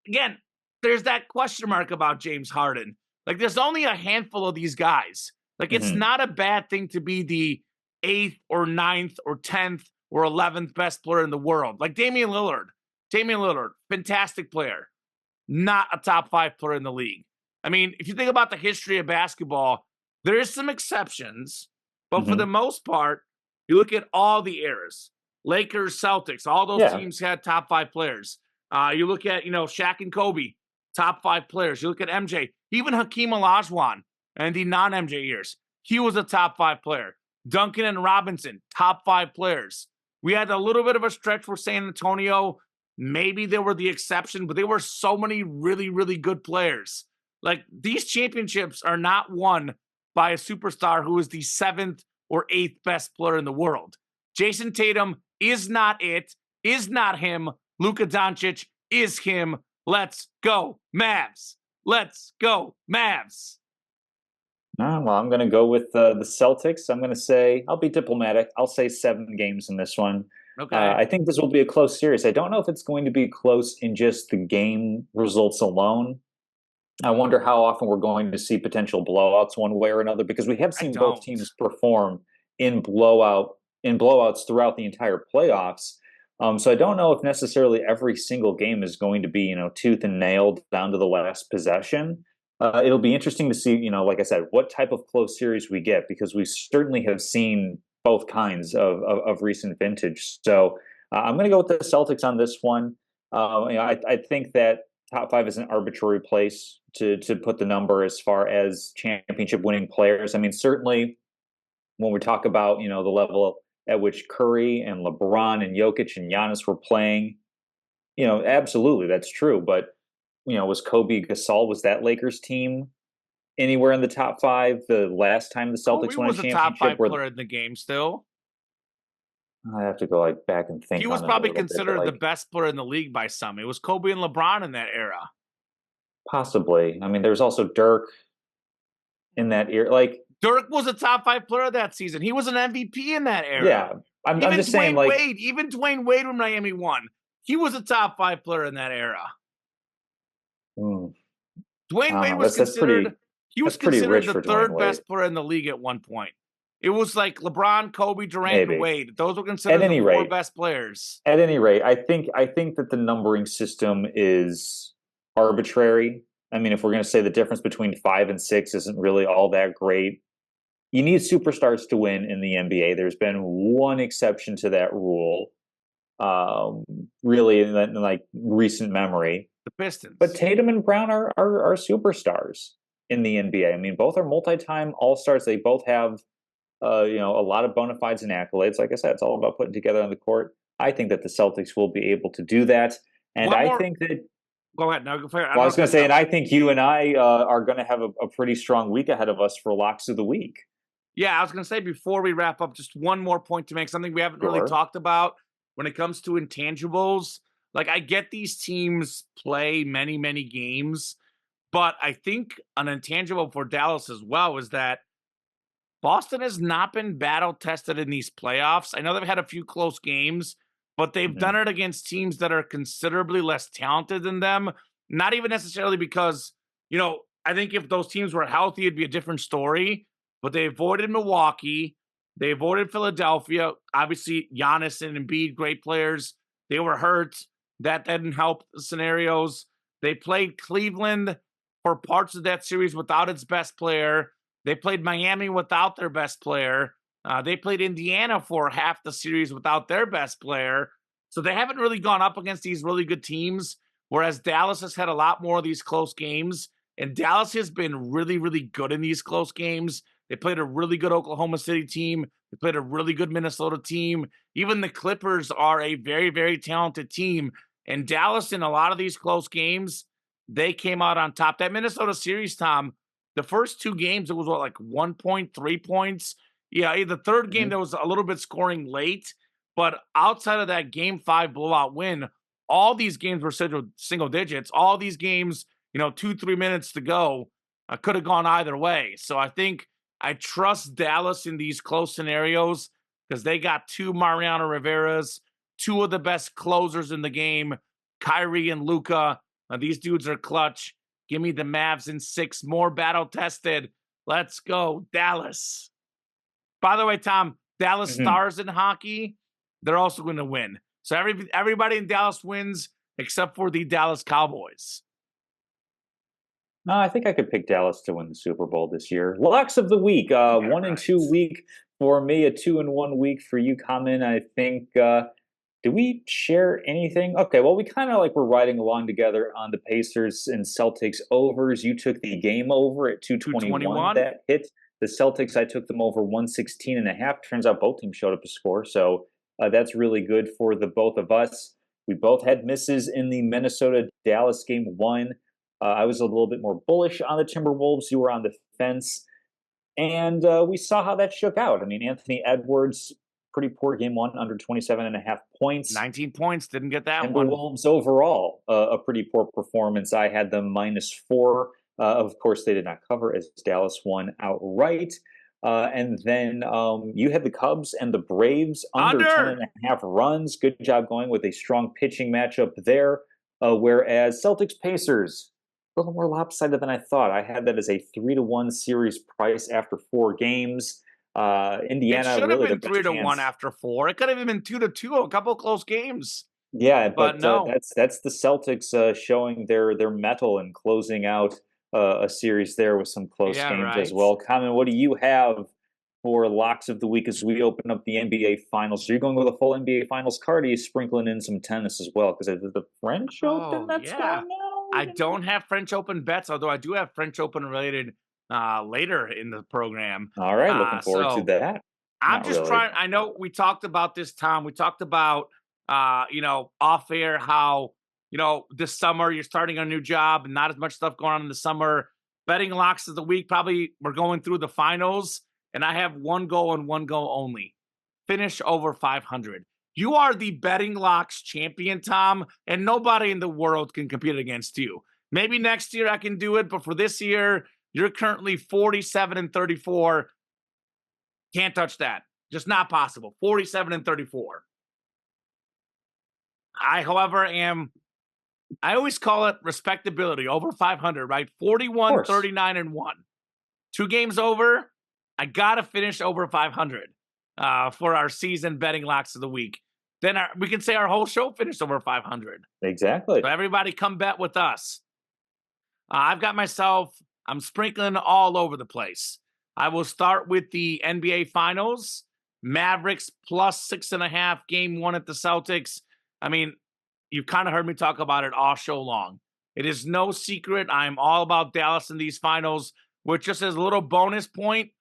again, there's that question mark about James Harden. Like, there's only a handful of these guys. Like, it's not a bad thing to be the 8th or 9th or 10th or 11th best player in the world. Like Damian Lillard, fantastic player. Not a top 5 player in the league. I mean, if you think about the history of basketball, there is some exceptions. But for the most part, you look at all the eras. Lakers, Celtics, all those teams had top 5 players. You look at, Shaq and Kobe, top 5 players. You look at MJ, even Hakeem Olajuwon and the non-MJ years. He was a top 5 player. Duncan and Robinson, top 5 players. We had a little bit of a stretch for San Antonio. Maybe they were the exception, but they were so many really, really good players. Like, these championships are not won by a superstar who is the 7th or 8th best player in the world. Jason Tatum is not it, is not him. Luka Doncic is him. Let's go, Mavs. Let's go, Mavs. Well, I'm going to go with the Celtics. I'm going to say, I'll be diplomatic. I'll say 7 games in this one. Okay. I think this will be a close series. I don't know if it's going to be close in just the game results alone. I wonder how often we're going to see potential blowouts one way or another, because we have seen both teams perform in blowouts throughout the entire playoffs. So I don't know if necessarily every single game is going to be, tooth and nailed down to the last possession. It'll be interesting to see, like I said, what type of close series we get, because we certainly have seen both kinds of recent vintage. So I'm going to go with the Celtics on this one. I think that top 5 is an arbitrary place to put the number as far as championship winning players. I mean, certainly when we talk about, the level at which Curry and LeBron and Jokic and Giannis were playing, absolutely, that's true. But, was Kobe Gasol, was that Lakers team anywhere in the top 5 the last time the Celtics won a championship? He was a top 5 player in the game still. I have to go back and think. He was probably considered the best player in the league by some. It was Kobe and LeBron in that era. Possibly. I mean, there's also Dirk in that era. Like, Dirk was a top 5 player that season. He was an MVP in that era. Yeah, I'm just saying, like, even Dwayne Wade when Miami won, he was a top 5 player in that era. Dwayne Wade was considered. He was considered the 3rd best player in the league at one point. It was like LeBron, Kobe, Durant, and Wade. Those were considered the 4 best players. At any rate, I think that the numbering system is arbitrary. I mean, if we're going to say the difference between 5 and 6 isn't really all that great, you need superstars to win in the NBA. There's been one exception to that rule, really, in like recent memory. The Pistons. But Tatum and Brown are superstars in the NBA. I mean, both are multi-time All-Stars. They both have a lot of bona fides and accolades. Like I said, it's all about putting together on the court. I think that the Celtics will be able to do that. And I think that... Go ahead. No, I was going to say, and I think you and I are going to have a pretty strong week ahead of us for locks of the week. Yeah, I was going to say, before we wrap up, just one more point to make, something we haven't really talked about. when it comes to intangibles, like I get these teams play many, many games, but I think an intangible for Dallas as well is that Boston has not been battle tested in these playoffs. I know they've had a few close games, but they've Mhm. done it against teams that are considerably less talented than them. Not even necessarily because, I think if those teams were healthy, it'd be a different story. But they avoided Milwaukee. They avoided Philadelphia. Obviously, Giannis and Embiid, great players. They were hurt. That didn't help the scenarios. They played Cleveland for parts of that series without its best player. They played Miami without their best player. They played Indiana for half the series without their best player. So they haven't really gone up against these really good teams, whereas Dallas has had a lot more of these close games. And Dallas has been really, really good in these close games. They played a really good Oklahoma City team. They played a really good Minnesota team. Even the Clippers are a very, very talented team. And Dallas, in a lot of these close games, they came out on top. That Minnesota series, Tom, the first two games, it was what, like 1.3 points? Yeah, the third game, Mhm. there was a little bit scoring late. But outside of that game five blowout win, all these games were single digits. All these games, 2, 3 minutes to go, could have gone either way. So I think I trust Dallas in these close scenarios because they got two Mariano Rivera's, two of the best closers in the game, Kyrie and Luca. These dudes are clutch. Give me the Mavs in 6, more battle tested. Let's go, Dallas. By the way, Tom, Dallas Mhm. Stars in hockey, they're also going to win. So everybody in Dallas wins except for the Dallas Cowboys. No, I think I could pick Dallas to win the Super Bowl this year. Locks of the week, Yeah, 1 and 2 right. week for me, a 2-1 week for you. Common, I think. Do we share anything? Okay, well, we kind of like we're riding along together on the Pacers and Celtics overs. You took the game over at 221. 221. That hit the Celtics. I took them over 116.5. Turns out both teams showed up to score. So that's really good for the both of us. We both had misses in the Minnesota Dallas game one. I was a little bit more bullish on the Timberwolves. You were on the fence. And we saw how that shook out. I mean, Anthony Edwards, pretty poor game one, under 27.5 points. 19 points. Didn't get that one. Timberwolves overall, a pretty poor performance. I had them -4. Of course, they did not cover as Dallas won outright. And then you had the Cubs and the Braves under 10 Under. and a half runs. Good job going with a strong pitching matchup there. Whereas Celtics Pacers, a little more lopsided than I thought. I had that as a 3-1 series price after 4 games. It Indiana, should have really the been best 3-1 chance. after 4. It could have even been 2-2, a couple close games. Yeah, But but no. that's the Celtics showing their mettle and closing out a series there with some close Yeah, games as right. well. Common, what do you have for locks of the week as we open up the NBA Finals? Are you going with a full NBA Finals card? Or are you sprinkling in some tennis as well? Because the French Open Oh, that's yeah. going now. I don't have French Open bets, although I do have French Open related later in the program. All right, looking forward to So that. I'm Not just really. trying. I know we talked about this, Tom. We talked about, off air how, this summer you're starting a new job and not as much stuff going on in the summer. Betting locks of the week, probably we're going through the finals, and I have one goal and one goal only: finish over 500. You are the betting locks champion, Tom, and nobody in the world can compete against you. Maybe next year I can do it, but for this year, you're currently 47-34. Can't touch that. Just not possible. 47-34. I, however, I always call it respectability over 500, right? Of 41, course. 39, and 1. 2 games over. I got to finish over 500 for our season betting locks of the week. Then we can say our whole show finished over 500. Exactly. So everybody come bet with us. I've got myself, I'm sprinkling all over the place. I will start with the NBA Finals. Mavericks +6.5, game one at the Celtics. I mean, you've kind of heard me talk about it all show long. It is no secret. I'm all about Dallas in these finals, which just as a little bonus point,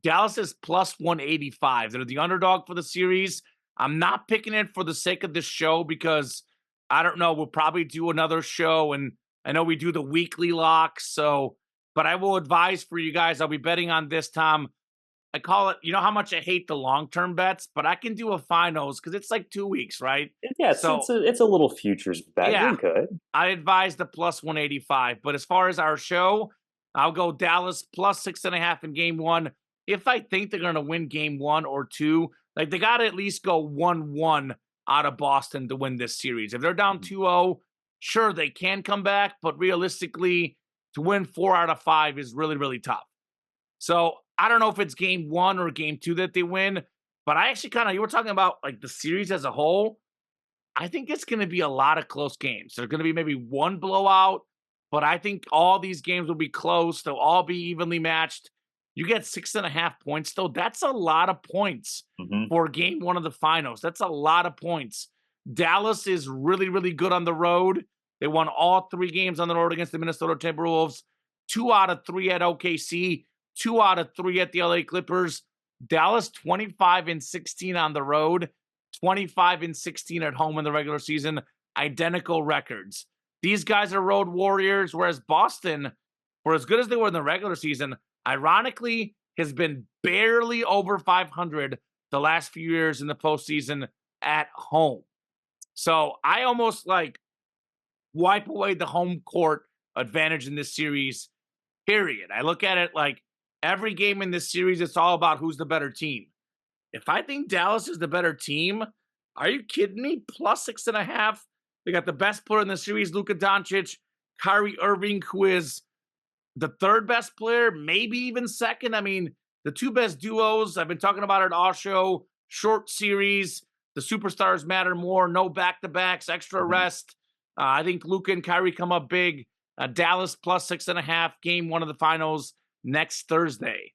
Dallas is +185. They're the underdog for the series. I'm not picking it for the sake of this show because I don't know. We'll probably do another show, and I know we do the weekly locks. So, but I will advise for you guys. I'll be betting on this, Tom. I call it, you know how much I hate the long-term bets, but I can do a finals because it's like 2 weeks, right? Yeah, So it's a little futures bet. You're yeah, good. I advise the plus 185. But as far as our show, I'll go Dallas plus 6.5 in game one. If I think they're going to win game one or two, like they got to at least go 1-1 out of Boston to win this series. If they're down Mhm. 2-0, sure, they can come back, but realistically, to win 4 out of 5 is really, really tough. So I don't know if it's game one or game two that they win, but I actually kind of, you were talking about like the series as a whole. I think it's going to be a lot of close games. There's going to be maybe one blowout, but I think all these games will be close. They'll all be evenly matched. You get 6.5 points, though. That's a lot of points Mhm. for game one of the finals. That's a lot of points. Dallas is really, really good on the road. They won all 3 games on the road against the Minnesota Timberwolves, 2 out of 3 at OKC, 2 out of 3 at the LA Clippers. Dallas 25-16 on the road. 25-16 at home in the regular season, identical records. These guys are road warriors, whereas Boston, for as good as they were in the regular season, ironically, has been barely over 500 the last few years in the postseason at home. So I almost like wipe away the home court advantage in this series, period. I look at it like every game in this series, it's all about who's the better team. If I think Dallas is the better team, are you kidding me? Plus 6.5. They got the best player in the series, Luka Doncic, Kyrie Irving, who is the third best player, maybe even second. I mean, the two best duos, I've been talking about it all show, short series. The superstars matter more, no back to backs, extra Mhm. rest. I think Luka and Kyrie come up big. Dallas plus 6.5, game one of the finals next Thursday.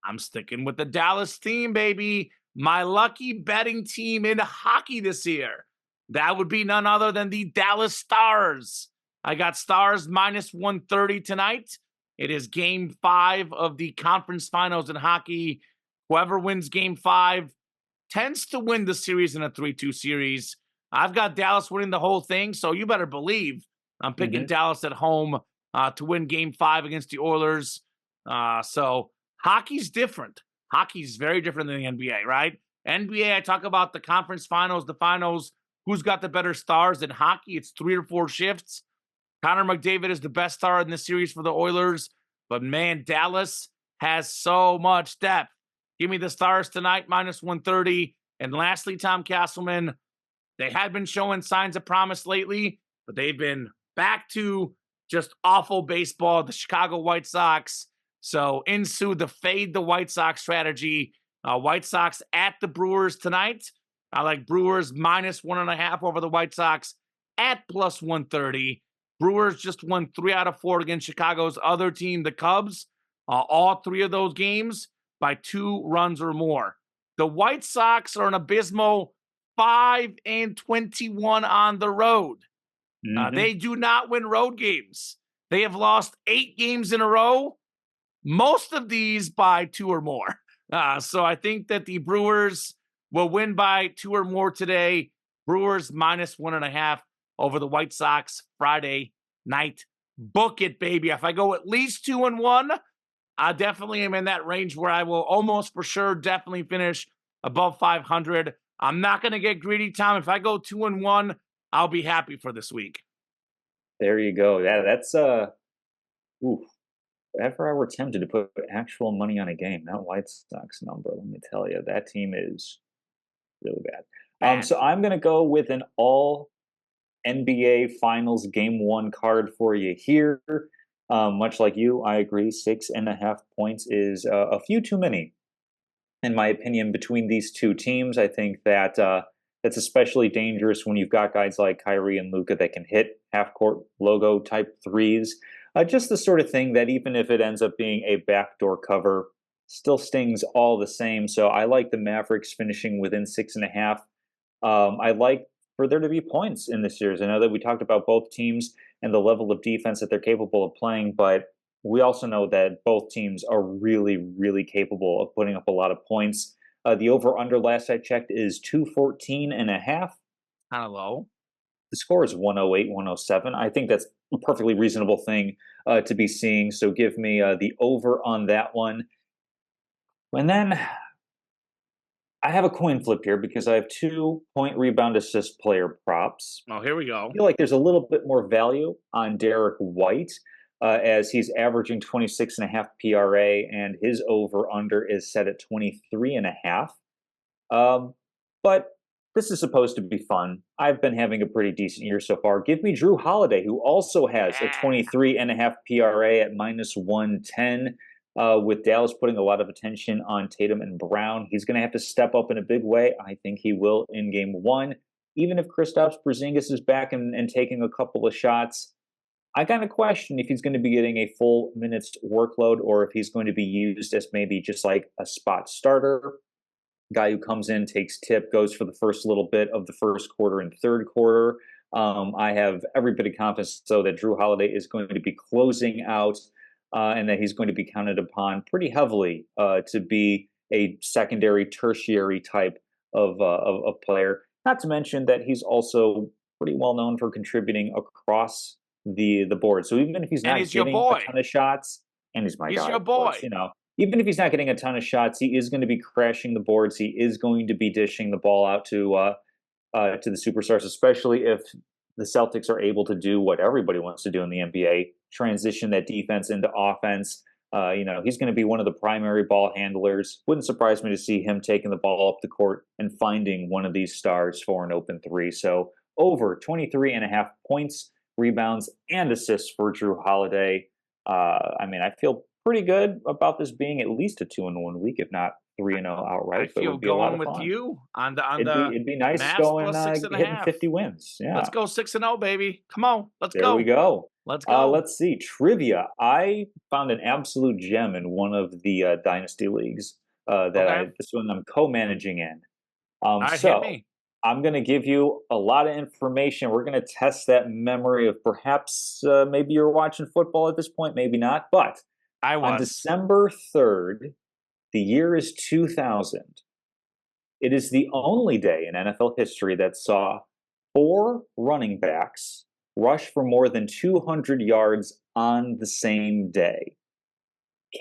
I'm sticking with the Dallas team, baby. My lucky betting team in hockey this year. That would be none other than the Dallas Stars. I got Stars minus 130 tonight. It is game 5 of the conference finals in hockey. Whoever wins game 5 tends to win the series in a 3-2 series. I've got Dallas winning the whole thing, so you better believe I'm picking Mhm. Dallas at home to win game 5 against the Oilers. So hockey's different. Hockey's very different than the NBA, right? NBA, I talk about the conference finals, the finals, who's got the better stars. In hockey, it's 3 or 4 shifts. Connor McDavid is the best star in this series for the Oilers. But man, Dallas has so much depth. Give me the Stars tonight, minus 130. And lastly, Tom Castleman, they had been showing signs of promise lately, but they've been back to just awful baseball. The Chicago White Sox. So ensue the fade the White Sox strategy. White Sox at the Brewers tonight. I like Brewers minus 1.5 over the White Sox at plus 130. Brewers just won 3 out of 4 against Chicago's other team, the Cubs. All 3 of those games by 2 runs or more. The White Sox are an abysmal 5-21 on the road. They Mhm. do not win road games. They have lost 8 games in a row, most of these by 2 or more. So I think that the Brewers will win by 2 or more today. Brewers minus 1.5 over the White Sox Friday night. Book it, baby. If I go at least 2-1, I definitely am in that range where I will almost for sure definitely finish above 500. I'm not going to get greedy, Tom. If I go 2-1, I'll be happy for this week. There you go. That's oof. If ever I were tempted to put actual money on a game, that White Sox number, let me tell you, that team is really bad. Bad. So I'm going to go with an all NBA Finals Game One card for you here. Much like you, I agree. 6.5 points is a few too many, in my opinion, between these two teams. I think that that's especially dangerous when you've got guys like Kyrie and Luca that can hit half court logo type threes. Just the sort of thing that even if it ends up being a backdoor cover, still stings all the same. So I like the Mavericks finishing within 6.5. I like for there to be points in this series. I know that we talked about both teams and the level of defense that they're capable of playing, but we also know that both teams are really, really capable of putting up a lot of points. The over under last I checked is 214.5. Kind of low. The score is 108, 107. I think that's a perfectly reasonable thing to be seeing. So give me the over on that one. And then I have a coin flip here because I have 2 point rebound assist player props. Oh, here we go. I feel like there's a little bit more value on Derek White as he's averaging 26.5 PRA and his over under is set at 23.5. But this is supposed to be fun. I've been having a pretty decent year so far. Give me Drew Holiday, who also has a Yeah. 23.5 PRA at -110. With Dallas putting a lot of attention on Tatum and Brown, he's going to have to step up in a big way. I think he will in game one. Even if Kristaps Porzingis is back and taking a couple of shots, I kind of question if he's going to be getting a full minutes workload or if he's going to be used as maybe just like a spot starter guy who comes in, takes tip, goes for the first little bit of the first quarter and third quarter. I have every bit of confidence, though, that Drew Holiday is going to be closing out and that he's going to be counted upon pretty heavily to be a secondary, tertiary type of player. Not to mention that he's also pretty well known for contributing across the board. So even if he's And not he's your getting a boy. ton of shots, and he's my He's guy, your of course, boy. even if he's not getting a ton of shots, he is going to be crashing the boards. He is going to be dishing the ball out to the superstars, especially if the Celtics are able to do what everybody wants to do in the NBA: transition that defense into offense. He's going to be one of the primary ball handlers. Wouldn't surprise me to see him taking the ball up the court and finding one of these stars for an open three. So over 23.5 points, rebounds, and assists for Drew Holiday. I feel pretty good about this being at least a 2-1 week, if not 3-0 I outright. But it feel would be a lot going of with fun. you on the It'd be nice Mavs going plus six and a hitting half. 50 wins. Let's Yeah, go 6-0, baby. Come on, let's there we go. go. Let's go. Let's see trivia. I found an absolute gem in one of the dynasty leagues Okay. this one I'm co-managing in. All right, hit So me. I'm going to give you a lot of information. We're going to test that memory of perhaps maybe you're watching football at this point, maybe not. But I on was. December 3rd, the year is 2000. It is the only day in NFL history that saw 4 running backs rush for more than 200 yards on the same day.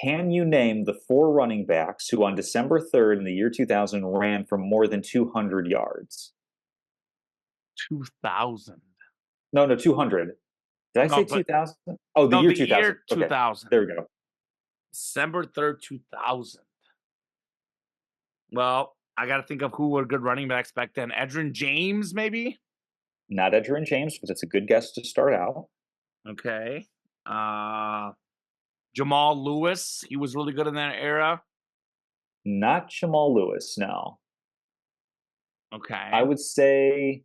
Can you name the 4 running backs who on December 3rd in the year 2000 ran for more than 200 yards? 2000. No, 200. Did I No, say but 2000? Oh, the no, year the 2000. year Okay, 2000. there we go. December 3rd, 2000. Well, I got to think of who were good running backs back then. Edgerrin James, maybe? Not Edgerrin James, but it's a good guess to start out. Okay. Jamal Lewis. He was really good in that era. Not Jamal Lewis, no. Okay. I would say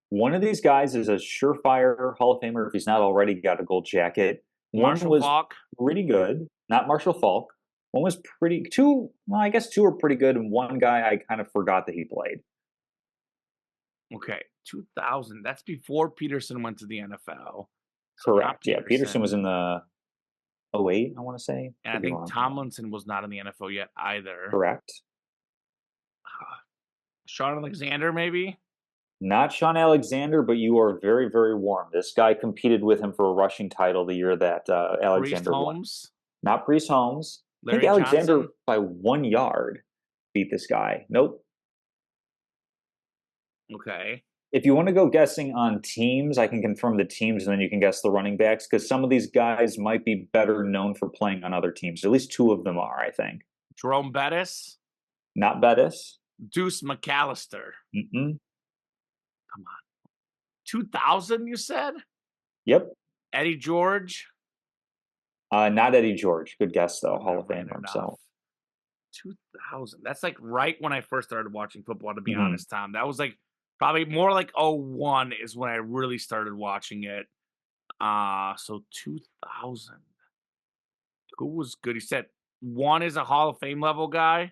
one of these guys is a surefire Hall of Famer if he's not already got a gold jacket. One Marshall was Faulk. pretty good, not Marshall Falk. One was pretty two. Well, I guess two were pretty good, and one guy I kind of forgot that he played. Okay. 2000. That's before Peterson went to the NFL. So not Correct. Yeah, Peterson was in the '08, I want to say. And I Could be think wrong. Tomlinson was not in the NFL yet either. Correct. Sean Alexander, maybe? Not Sean Alexander, but you are very, very warm. This guy competed with him for a rushing title the year that Priest Alexander won. Holmes? Not Priest Holmes. I think Larry Alexander Johnson? by 1 yard beat this guy. Nope. Okay. If you want to go guessing on teams, I can confirm the teams and then you can guess the running backs because some of these guys might be better known for playing on other teams. At least 2 of them are, I think. Jerome Bettis? Not Bettis. Deuce McAllister. Mm-mm. Come on. 2000, you said? Yep. Eddie George? Not Eddie George. Good guess, though. Hall of Never Famer enough. himself. 2000. That's like right when I first started watching football, to be Mhm. honest, Tom. That was like probably more like '01 is when I really started watching it. So 2000. Who was good? He said one is a Hall of Fame level guy.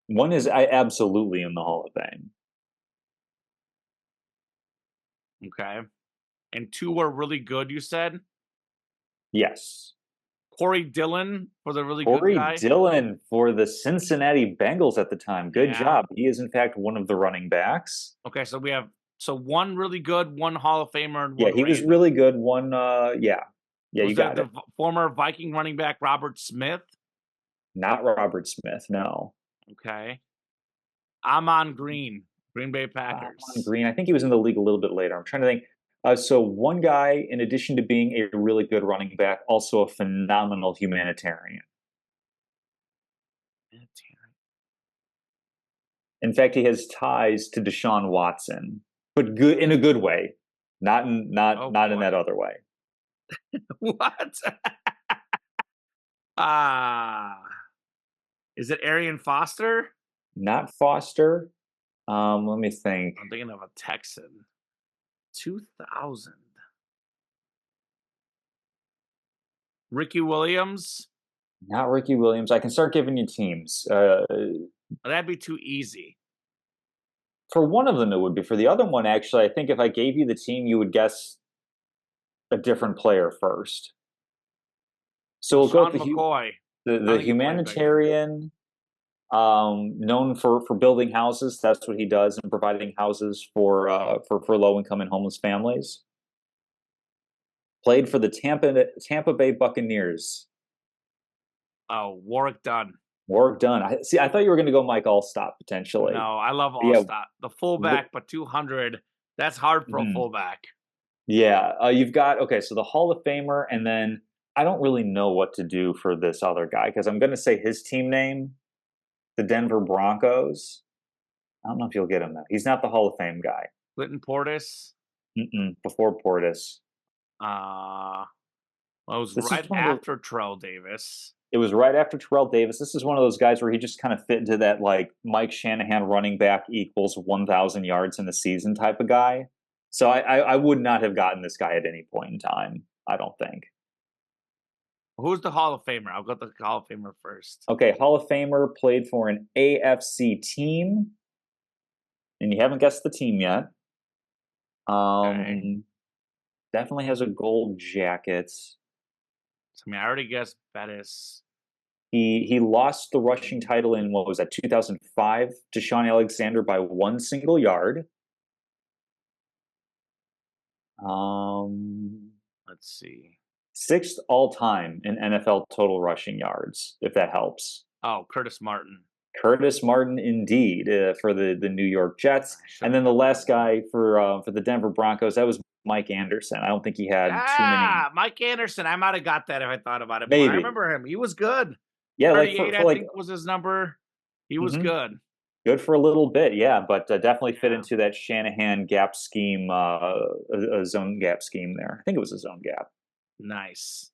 One is absolutely in the Hall of Fame. Okay. And 2 were really good, you said? Yes. Corey Dillon for the really Corey good guy. Dillon for the Cincinnati Bengals at the time. Good Yeah. job. He is, in fact, one of the running backs. Okay, so we have one really good, one Hall of Famer, and Yeah, one he was random. really good. One, yeah. Yeah, Was you that got it. the former Viking running back Robert Smith? Not Robert Smith. No. Okay. Amon Green, Green Bay On Packers. Green. I think he was in the league a little bit later. I'm trying to think. So one guy, in addition to being a really good running back, also a phenomenal humanitarian. In fact, he has ties to Deshaun Watson, but good in a good way, Oh not in boy. that other way. What? Ah, is it Arian Foster? Not Foster. Let me think. I'm thinking of a Texan. 2000. Ricky Williams? Not Ricky Williams. I can start giving you teams. That'd be too easy. For one of them, it would be. For the other one, actually, I think if I gave you the team, you would guess a different player first. So we'll go with Sean McCoy. the humanitarian, known for building houses. That's what he does, and providing houses for low income and homeless families. Played for the Tampa Bay Buccaneers. Oh, Warwick Dunn. Warwick Dunn. I thought you were going to go Mike Allstott potentially. No, I love Yeah. Allstott. The fullback, but 200. That's hard for a fullback. Yeah. You've got, okay, so the Hall of Famer, and then I don't really know what to do for this other guy because I'm going to say his team name, the Denver Broncos. I don't know if you'll get him though. He's not the Hall of Fame guy. Clinton Portis. Before Portis. Well, it was This right after Terrell Davis. It was right after Terrell Davis. This is one of those guys where he just kind of fit into that like Mike Shanahan running back equals 1,000 yards in a season type of guy. So I would not have gotten this guy at any point in time. I don't think. Who's the Hall of Famer? I'll go with the Hall of Famer first. Okay, Hall of Famer played for an AFC team, and you haven't guessed the team yet. Okay. Definitely has a gold jacket. I mean, I already guessed Bettis. He lost the rushing title in what was that 2005 to Shaun Alexander by 1 single yard. Let's see. 6th all time in NFL total rushing yards, if that helps. Oh, Curtis Martin. Curtis Martin, indeed, for the New York Jets, and then the last guy for the Denver Broncos, that was Mike Anderson. I don't think he had too many. Mike Anderson. I might have got that if I thought about it. Maybe. But I remember him. He was good. Yeah, 38, I think was his number. He was good. Good for a little bit, yeah, but definitely fit into that Shanahan gap scheme, a zone gap scheme there. I think it was a zone gap. Nice.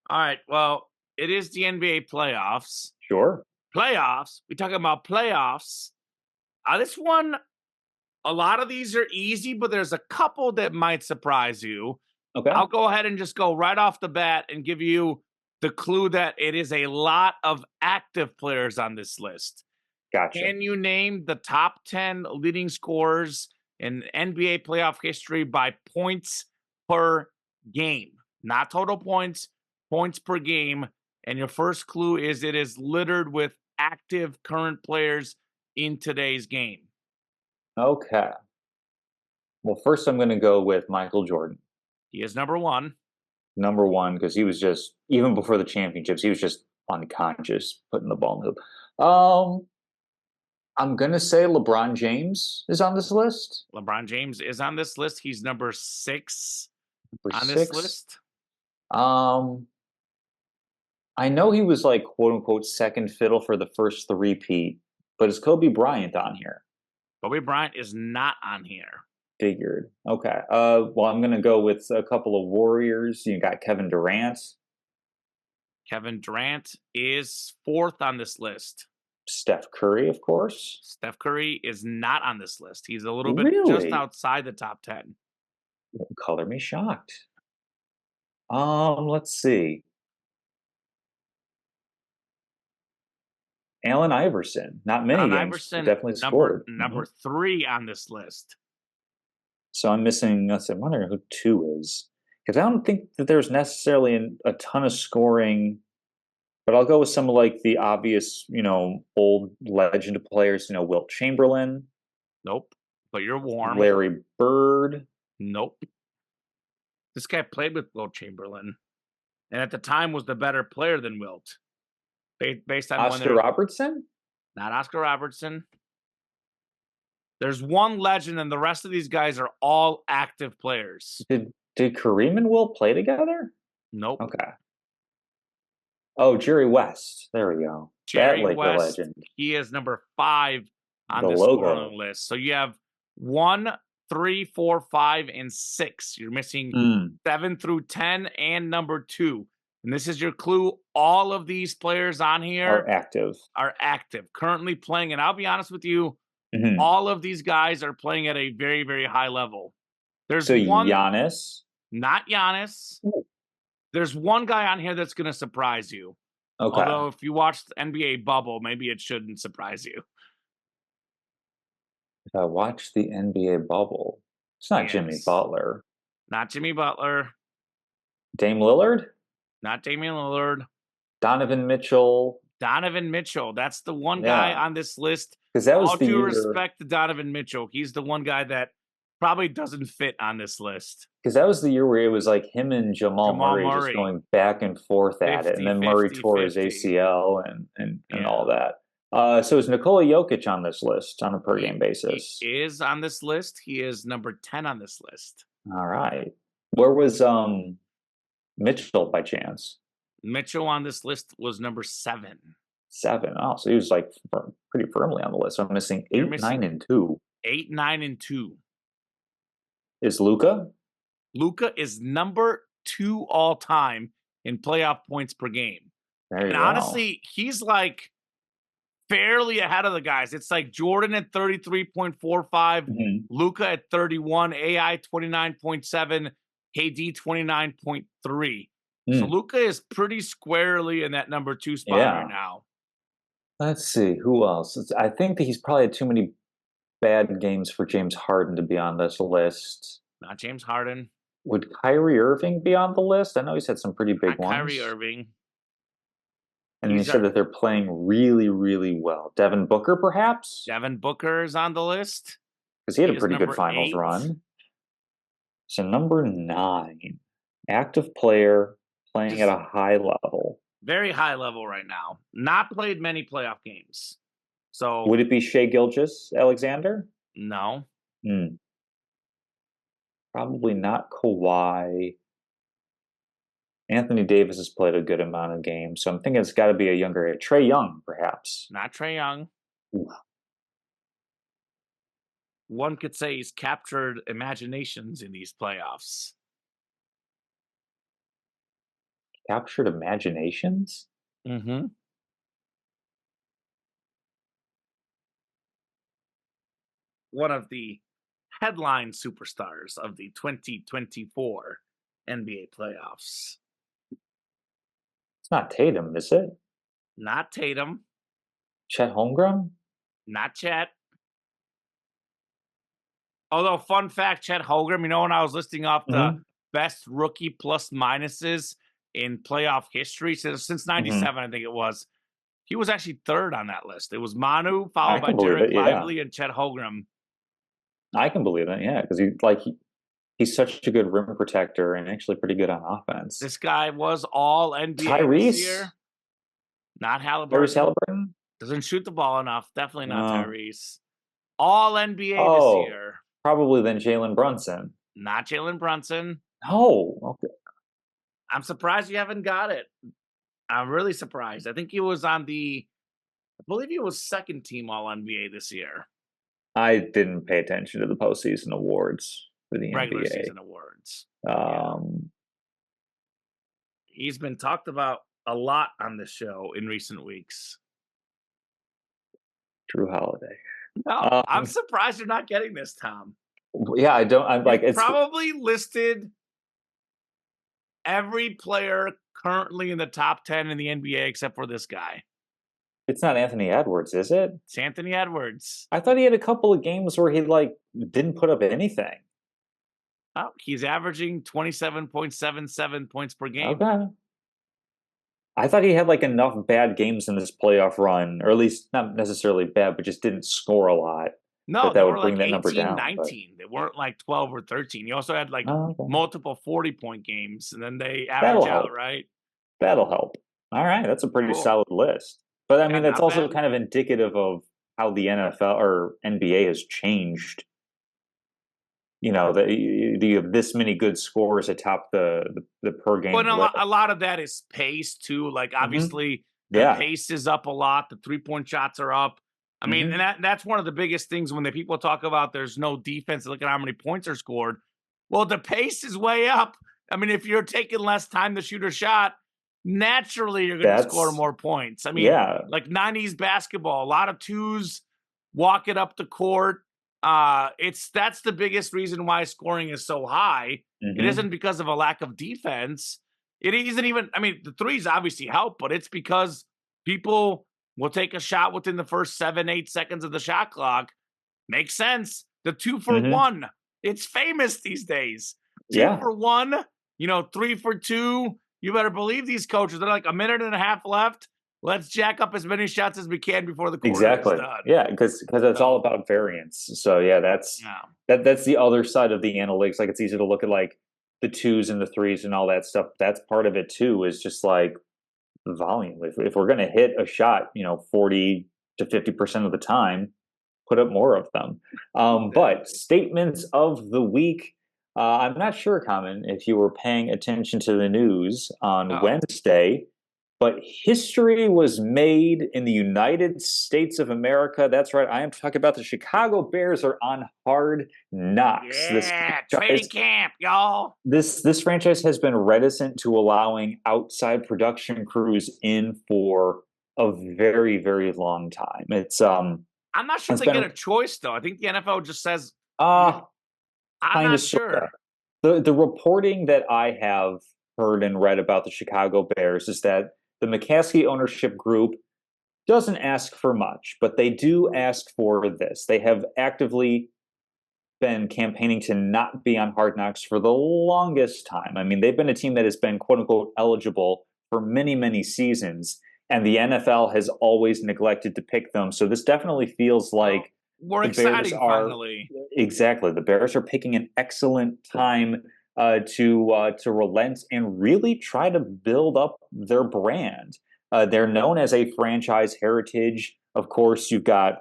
All right. Well, it is the NBA playoffs. Sure. Playoffs. We're talking about playoffs. This one, a lot of these are easy, but there's a couple that might surprise you. Okay. I'll go ahead and just go right off the bat and give you the clue that it is a lot of active players on this list. Gotcha. Can you name the top 10 leading scorers in NBA playoff history by points per game? Not total points, points per game. And your first clue is it is littered with active current players in today's game. Okay. Well, first I'm going to go with Michael Jordan. He is number one. Number one, because he was just, even before the championships, he was just unconscious putting the ball in the hoop. I'm going to say LeBron James is on this list. LeBron James is on this list. He's number 6 on this list. I know he was like quote unquote second fiddle for the first three-peat, but is Kobe Bryant on here? Kobe Bryant is not on here. Figured. Okay. Well, I'm going to go with a couple of Warriors. You got Kevin Durant. Kevin Durant is 4th on this list. Steph Curry, of course. Steph Curry is not on this list. He's a little bit just outside the top 10. Color me shocked. Let's see. Allen Iverson. Not many Allen games. Iverson, Definitely scored. Number 3 on this list. So I'm missing, let's see, I'm wondering who 2 is. Because I don't think that there's necessarily a ton of scoring, but I'll go with some of like the obvious, old legend players, Wilt Chamberlain. Nope. But you're warm. Larry Bird. Nope. This guy played with Wilt Chamberlain, and at the time was the better player than Wilt. based on when Oscar they're Robertson? not Oscar Robertson. There's one legend, and the rest of these guys are all active players. Did Kareem and Will play together? Nope. Okay. Oh, Jerry West. There we go. Jerry That Laker West, legend. he is number 5 on The the logo. scoring list. So you have 1, 3, 4, 5, and 6. You're missing Mm. 7 through 10 and number 2. And this is your clue. All of these players on here Are active. currently playing. And I'll be honest with you, Mhm. all of these guys are playing at a very, very high level. There's So one, Giannis. not Giannis. Ooh. There's one guy on here that's going to surprise you. Okay. Although if you watch the NBA bubble, maybe it shouldn't surprise you. If I watch the NBA bubble, it's not Jimmy Yes. Butler. Not Jimmy Butler, Dame Lillard? not Damian Lillard, Donovan Mitchell? Donovan Mitchell. That's the one Yeah. guy on this list. Because that was All the due year. respect to Donovan Mitchell, he's the one guy that probably doesn't fit on this list. Because that was the year where it was like him and Jamal Murray just Murray. going back and forth at it, and then Murray 50, tore his 50. ACL and Yeah. all that. So is Nikola Jokic on this list on a per game basis? He is on this list. He is number 10 on this list. All right. Where was Mitchell by chance? Mitchell on this list was number 7. 7. Oh, so he was like pretty firmly on the list. So I'm missing 8, You're missing 9, and 2. 8, 9, and 2. Is Luca? Luka is number 2 all time in playoff points per game. There you And go. honestly, he's like fairly ahead of the guys. It's like Jordan at 33.45, Mhm. Luka at 31, AI 29.7, KD 29.3. So Mm. Luka is pretty squarely in that number 2 spot Yeah. right now. Let's see who else. I think that he's probably had too many bad games for James Harden to be on this list. Not James Harden, Would Kyrie Irving be on the list? I know he's had some pretty big not ones. Kyrie Irving. And you He's said that they're playing really, really well. Devin Booker, perhaps? Devin Booker is on the list. Because he had He a is pretty good number finals 8. run. So number 9, active player playing at a high level. Very high level right now. Not played many playoff games. So Would it be Shai Gilgeous-Alexander? no. Probably not Kawhi. Anthony Davis has played a good amount of games, so I'm thinking it's got to be a younger age. Trae Young, perhaps. Not Trae Young. Ooh. One could say he's captured imaginations in these playoffs. Captured imaginations? Mm-hmm. One of the headline superstars of the 2024 NBA playoffs. It's not Tatum, is it? Not Tatum. Chet Holmgren? Not Chet. Although, fun fact, Chet Holmgren, when I was listing off the best rookie plus minuses in playoff history since 97, I think it was, he was actually 3rd on that list. It was Manu, followed by Jared Lively and Chet Holmgren. I can believe it, yeah, because he's such a good rim protector and actually pretty good on offense. This guy was all NBA Tyrese? this year. Not Halliburton. Tyrese Halliburton? Doesn't shoot the ball enough. Definitely not No. Tyrese. All NBA this year. Probably then Jalen Brunson. Not Jalen Brunson. No. Okay. I'm surprised you haven't got it. I'm really surprised. I think he was I believe he was 2nd team All NBA this year. I didn't pay attention to the postseason awards for the Regular NBA. season awards. He's been talked about a lot on this show in recent weeks. Drew Holiday. No, I'm surprised you're not getting this, Tom. Yeah, I'm like, it's probably listed every player currently in the top 10 in the NBA except for this guy. It's not Anthony Edwards, is it? It's Anthony Edwards. I thought he had a couple of games where he didn't put up anything. Oh, he's averaging 27.77 points per game. Okay. I thought he had enough bad games in this playoff run, or at least not necessarily bad, but just didn't score a lot. No, they would were bring that 18, number down, 19. They weren't 12 or 13. He also had Okay. multiple 40-point games, and then they That'll average out, help. right? That'll help. All right, that's a pretty Cool. solid list. But I Yeah, mean, that's not also bad. kind of indicative of how the NFL or NBA has changed. You know, that you have this many good scores atop the per Well, game and list. a lot of that is pace too. Like Hmm. obviously the Yeah. pace is up a lot. The 3-point shots are up. I mean, and Hmm. that's one of the biggest things when the people talk about there's no defense. Look at how many points are scored. Well, the pace is way up. I mean, if you're taking less time to shoot a shot, naturally you're going to score That's more points. I mean, yeah. like 90s basketball, a lot of twos, walking up the court. It's that's the biggest reason why scoring is so high. It Hmm. isn't because of a lack of defense. It isn't even, I mean, the threes obviously help, but it's because people will take a shot within the first 7, 8 seconds of the shot clock. Makes sense. The 2 for 1, it's famous these days. Two Yeah. for one, 3 for 2. You better believe these coaches. They're like a minute and a half left. Let's jack up as many shots as we can before the quarter is Exactly. done. Yeah, because it's all So, about variance. So yeah, yeah. that's the other side of the analytics. Like it's easy to look at like the twos and the threes and all that stuff. That's part of it too, is just like volume. If we're gonna hit a shot, 40 to 50% of the time, put up more of them. But Exactly. statements of the week. I'm not sure, Common, if you were paying attention to the news on Uh-oh. Wednesday, but history was made in the United States of America. That's right. I am talking about the Chicago Bears are on hard knocks. Yeah, training camp, y'all. This franchise has been reticent to allowing outside production crews in for a very, very long time. I'm not sure if It's they get been a choice though. I think the NFL just says, uh I'm kind of not sort of. sure. The reporting that I have heard and read about the Chicago Bears is that the McCaskey ownership group doesn't ask for much, but they do ask for this. They have actively been campaigning to not be on Hard Knocks for the longest time. I mean, they've been a team that has been quote unquote eligible for many, many seasons, and the NFL has always neglected to pick them. So this definitely feels Well, like we're the Bears exciting are finally. exactly the Bears are picking an excellent time to relent and really try to build up their brand. They're known as a franchise heritage. Of course, you've got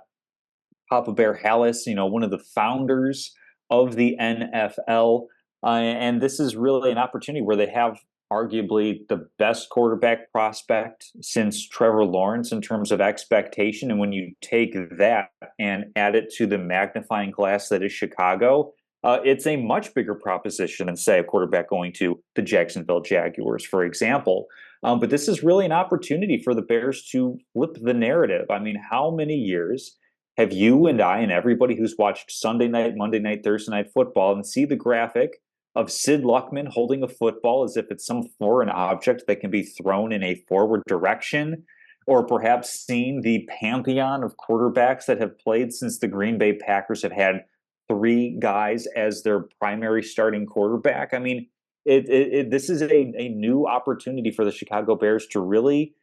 Papa Bear Hallis, one of the founders of the NFL. And this is really an opportunity where they have arguably the best quarterback prospect since Trevor Lawrence in terms of expectation. And when you take that and add it to the magnifying glass that is Chicago, it's a much bigger proposition than, say, a quarterback going to the Jacksonville Jaguars, for example. But this is really an opportunity for the Bears to flip the narrative. I mean, how many years have you and I and everybody who's watched Sunday night, Monday night, Thursday night football and see the graphic of Sid Luckman holding a football as if it's some foreign object that can be thrown in a forward direction, or perhaps seen the pantheon of quarterbacks that have played since the Green Bay Packers have had three guys as their primary starting quarterback? I mean, this is a new opportunity for the Chicago Bears to really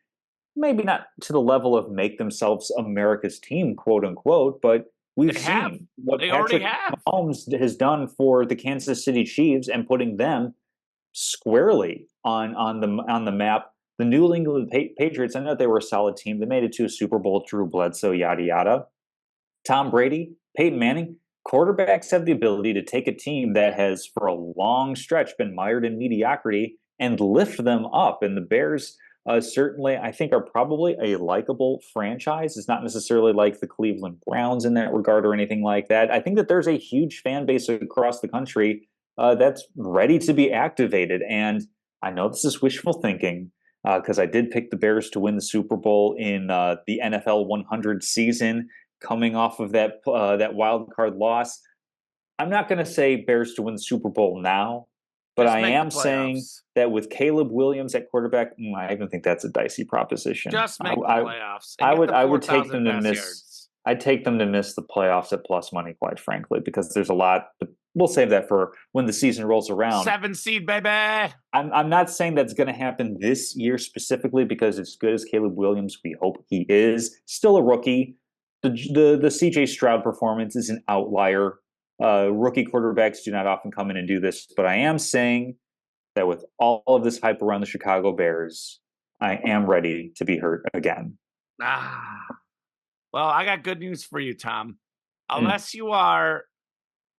maybe not to the level of make themselves America's team, quote unquote, but we've They have. seen what They already Patrick have. Mahomes has done for the Kansas City Chiefs and putting them squarely on the map. The New England Patriots, I know they were a solid team. They made it to a Super Bowl, Drew Bledsoe, yada yada. Tom Brady, Peyton Manning, quarterbacks have the ability to take a team that has, for a long stretch, been mired in mediocrity and lift them up. And the Bears, certainly, I think, are probably a likable franchise. It's not necessarily like the Cleveland Browns in that regard or anything like that. I think that there's a huge fan base across the country that's ready to be activated. And I know this is wishful thinking because I did pick the Bears to win the Super Bowl in the NFL 100 season coming off of that wild card loss. I'm not going to say Bears to win the Super Bowl now, but Just I make the am saying playoffs. that with Caleb Williams at quarterback, I even think that's a dicey proposition. Just make the playoffs and I get would the I would take 4,000 them to pass miss. yards. I'd take them to miss the playoffs at plus money, quite frankly, because there's a lot. But we'll save that for when the season rolls around. 7 seed, baby. I'm not saying that's going to happen this year specifically because as good as Caleb Williams, we hope he is, still a rookie. The CJ Stroud performance is an outlier. Rookie quarterbacks do not often come in and do this, but I am saying that with all of this hype around the Chicago Bears, I am ready to be hurt again. Ah, well, I got good news for you, Tom. Mm, Unless you are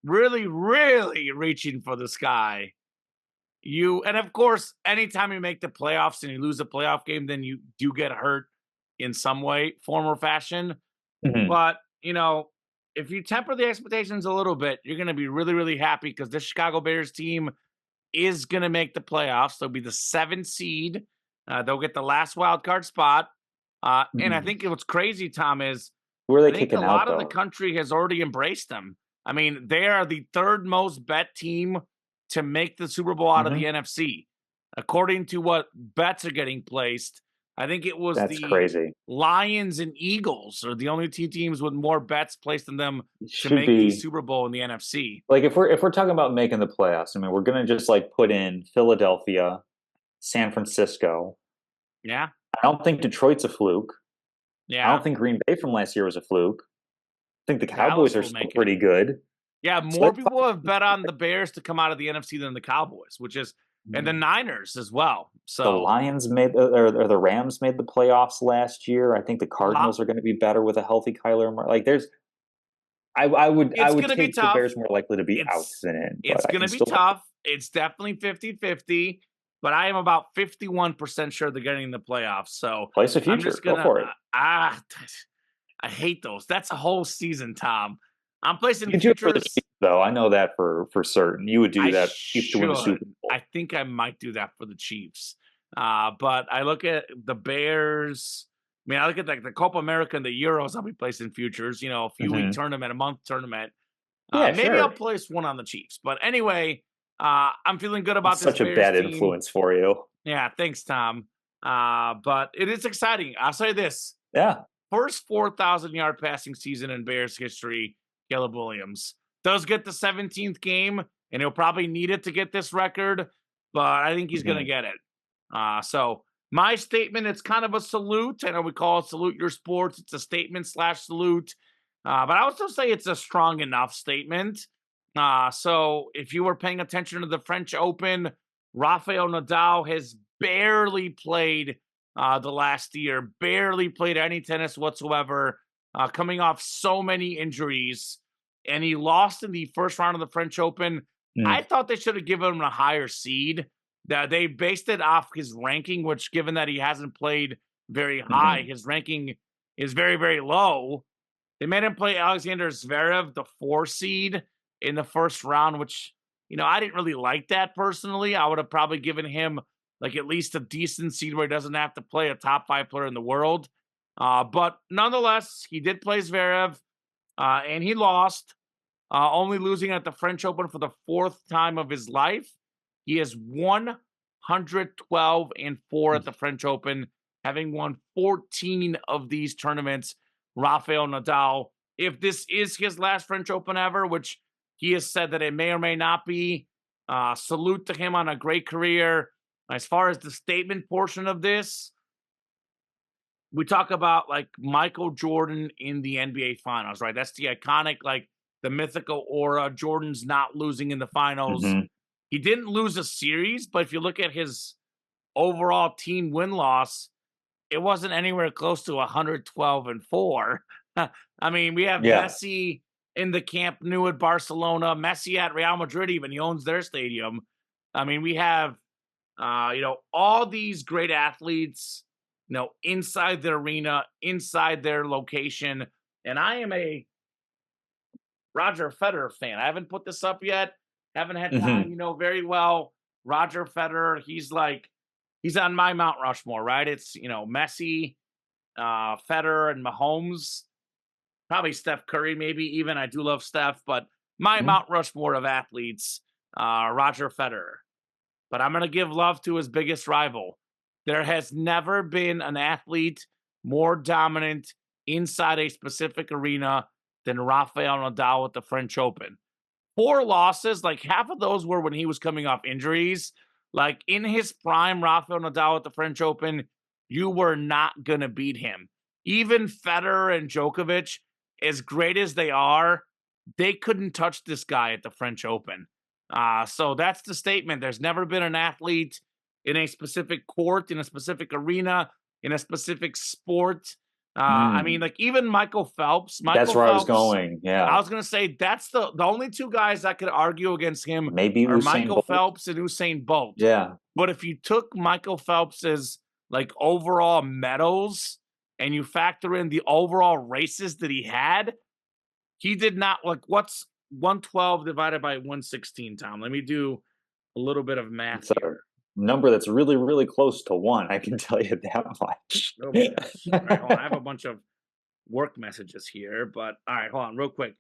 really, really reaching for the sky, and of course, anytime you make the playoffs and you lose a playoff game, then you do get hurt in some way, form, or fashion. mhm. But, if you temper the expectations a little bit, you're going to be really, really happy because this Chicago Bears team is going to make the playoffs. They'll be the 7th seed. They'll get the last wild card spot. And I Mhm. think what's crazy, Tom, is Who are they I think a kicking out lot of the though? country has already embraced them. I mean, they are the third most bet team to make the Super Bowl out of the Mhm. NFC. According to what bets are getting placed, I think it was That's the crazy. Lions and Eagles are the only two teams with more bets placed on them It to should make the be Super Bowl in the NFC. like if we're talking about making the playoffs, I mean, we're gonna just like put in Philadelphia, San Francisco. Yeah. I don't think Detroit's a fluke. I Yeah. don't think Green Bay from last year was a fluke. I think the Cowboys Dallas are will still make it. pretty good. Yeah, So more that's people have bet on the Bears to come out of the NFC than the Cowboys, and the fine. Niners as well. The So, Lions made or the Rams made the playoffs last year. I think the uh, Cardinals are going to be better with a healthy Kyler Murray. Like there's I it's would going to be take the tough. Bears more likely to be out It's than in, it's but I going can to be still tough. It's definitely 50-50, but I am about 51% sure they're getting the playoffs. So, place a I'm future. just Go going to for it. I hate those. That's a whole season, Tom. I'm placing You can do it for the futures. Chiefs, though. I know that for certain. You would do I that Chiefs to win the should. Super Bowl. I think I might do that for the Chiefs. But I look at the Bears. I mean, I look at like the Copa America and the Euros. I'll be placing futures. A few week Hmm. tournament, a month tournament. Yeah, Maybe I'll sure. place one on the Chiefs. But anyway, I'm feeling good That's about this such a Bears bad team. influence for you. Yeah, thanks, Tom. But it is exciting. I'll say this: Yeah. first 4,000-yard passing season in Bears history. Caleb Williams does get the 17th game, and he'll probably need it to get this record. But I think he's going to Hmm. get it. So my statement, it's kind of a salute. I know we call it salute your sports. It's a statement slash salute. But I would still say it's a strong enough statement. So if you were paying attention to the French Open, Rafael Nadal has barely played the last year, barely played any tennis whatsoever, coming off so many injuries. And he lost in the first round of the French Open. I Mm. thought they should have given him a higher seed. That they based it off his ranking, which, given that he hasn't played very high, Hmm. his ranking is very, very low. They made him play Alexander Zverev, the 4 seed, in the first round, which, I didn't really like that personally. I would have probably given him like at least a decent seed where he doesn't have to play a top 5 player in the world. But nonetheless, he did play Zverev, and he lost, only losing at the French Open for the 4th time of his life. He is 112-4 at the French Open, having won 14 of these tournaments. Rafael Nadal, if this is his last French Open ever, which he has said that it may or may not be, salute to him on a great career. As far as the statement portion of this, we talk about like Michael Jordan in the NBA finals, right? That's the iconic, like the mythical aura. Jordan's not losing in the finals. Hmm. He didn't lose a series, but if you look at his overall team win loss, it wasn't anywhere close to 112-4. I mean, we have Yeah. Messi in the Camp Nou at Barcelona, Messi at Real Madrid, even he owns their stadium. I mean, we have all these great athletes, inside the arena, inside their location. And I am a Roger Federer fan. I haven't put this up yet. Haven't had time, Hmm. very well. Roger Federer, he's on my Mount Rushmore, right? It's, Messi, Federer, and Mahomes. Probably Steph Curry, maybe even. I do love Steph, but my Hmm. Mount Rushmore of athletes, Roger Federer. But I'm going to give love to his biggest rival. There has never been an athlete more dominant inside a specific arena than Rafael Nadal at the French Open. 4 losses, like half of those were when he was coming off injuries. Like in his prime, Rafael Nadal at the French Open, you were not going to beat him. Even Federer and Djokovic, as great as they are, they couldn't touch this guy at the French Open. So that's the statement. There's never been an athlete in a specific court, in a specific arena, in a specific sport. I mean, like even Michael Phelps. That's where I was going. I Yeah. was gonna say that's the only two guys that could argue against him Maybe are Usain Michael Bolt. Phelps and Usain Bolt. Yeah. But if you took Michael Phelps's like overall medals and you factor in the overall races that he had, he did not like what's 112 divided by 116, Tom. Let me do a little bit of math It's a here. number that's really, really close to 1. I can tell you that much. Oh my gosh. All right, hold on. I have a bunch of work messages here, but all right, hold on, real quick.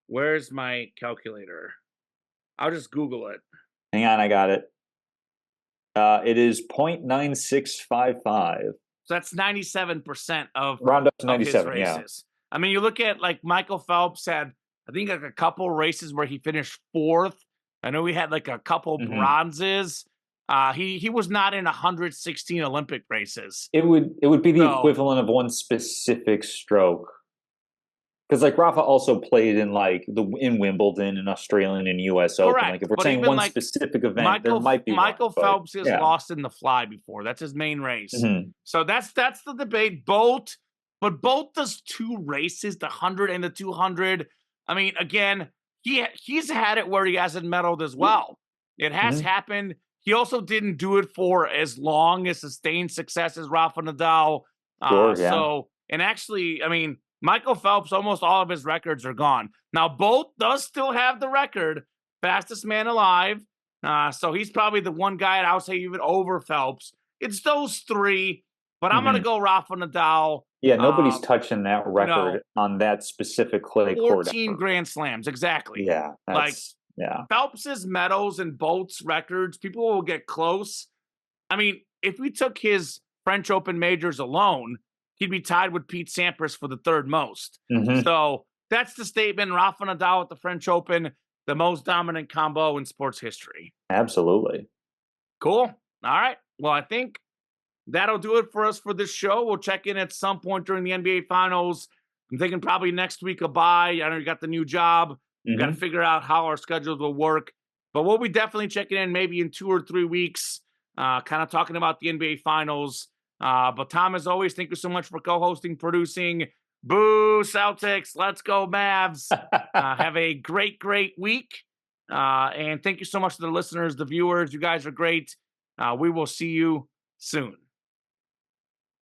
Where's my calculator? I'll just Google it. Hang on, I got it. It is 0.9655. So that's 97% of Round up to of his 97, yeah. races. I mean, you look at like Michael Phelps had, I think like a couple races where he finished 4th. I know he had like a couple Mhm. bronzes. He was not in 116 Olympic races. It would be the So- equivalent of one specific stroke. Because like Rafa also played in like in Wimbledon and Australian and US Open. Correct, Like if we're but saying even, one like, specific event, there might be Michael one, but, Phelps has yeah. lost in the fly before. That's his main race. Mhm. So that's the debate. Bolt does 2 races, the 100 and the 200. I mean, again, he's had it where he hasn't medaled as well. It has Mhm. happened. He also didn't do it for as long as sustained success as Rafa Nadal. Sure, yeah. So, and actually, I mean, Michael Phelps, almost all of his records are gone. Now, Bolt does still have the record, fastest man alive. So he's probably the one guy I would say even over Phelps. It's those 3, but I'm going to go Rafa Nadal. Yeah, nobody's touching that no. record on that specific clay court. 14 ever. Grand Slams, exactly. Yeah, Like, that's yeah. Phelps's medals and Bolt's records, people will get close. I mean, if we took his French Open majors alone, he'd be tied with Pete Sampras for the 3rd most. Mhm. So that's the statement. Rafa Nadal at the French Open, the most dominant combo in sports history. Absolutely. Cool. All right. Well, I think that'll do it for us for this show. We'll check in at some point during the NBA Finals. I'm thinking probably next week a bye. I know you got the new job. We've got to figure out how our schedules will work. But we'll be definitely checking in maybe in 2 or 3 weeks, kind of talking about the NBA Finals. But Tom, as always, thank you so much for co-hosting, producing. Boo, Celtics. Let's go, Mavs. Have a great, great week. And thank you so much to the listeners, the viewers. You guys are great. We will see you soon.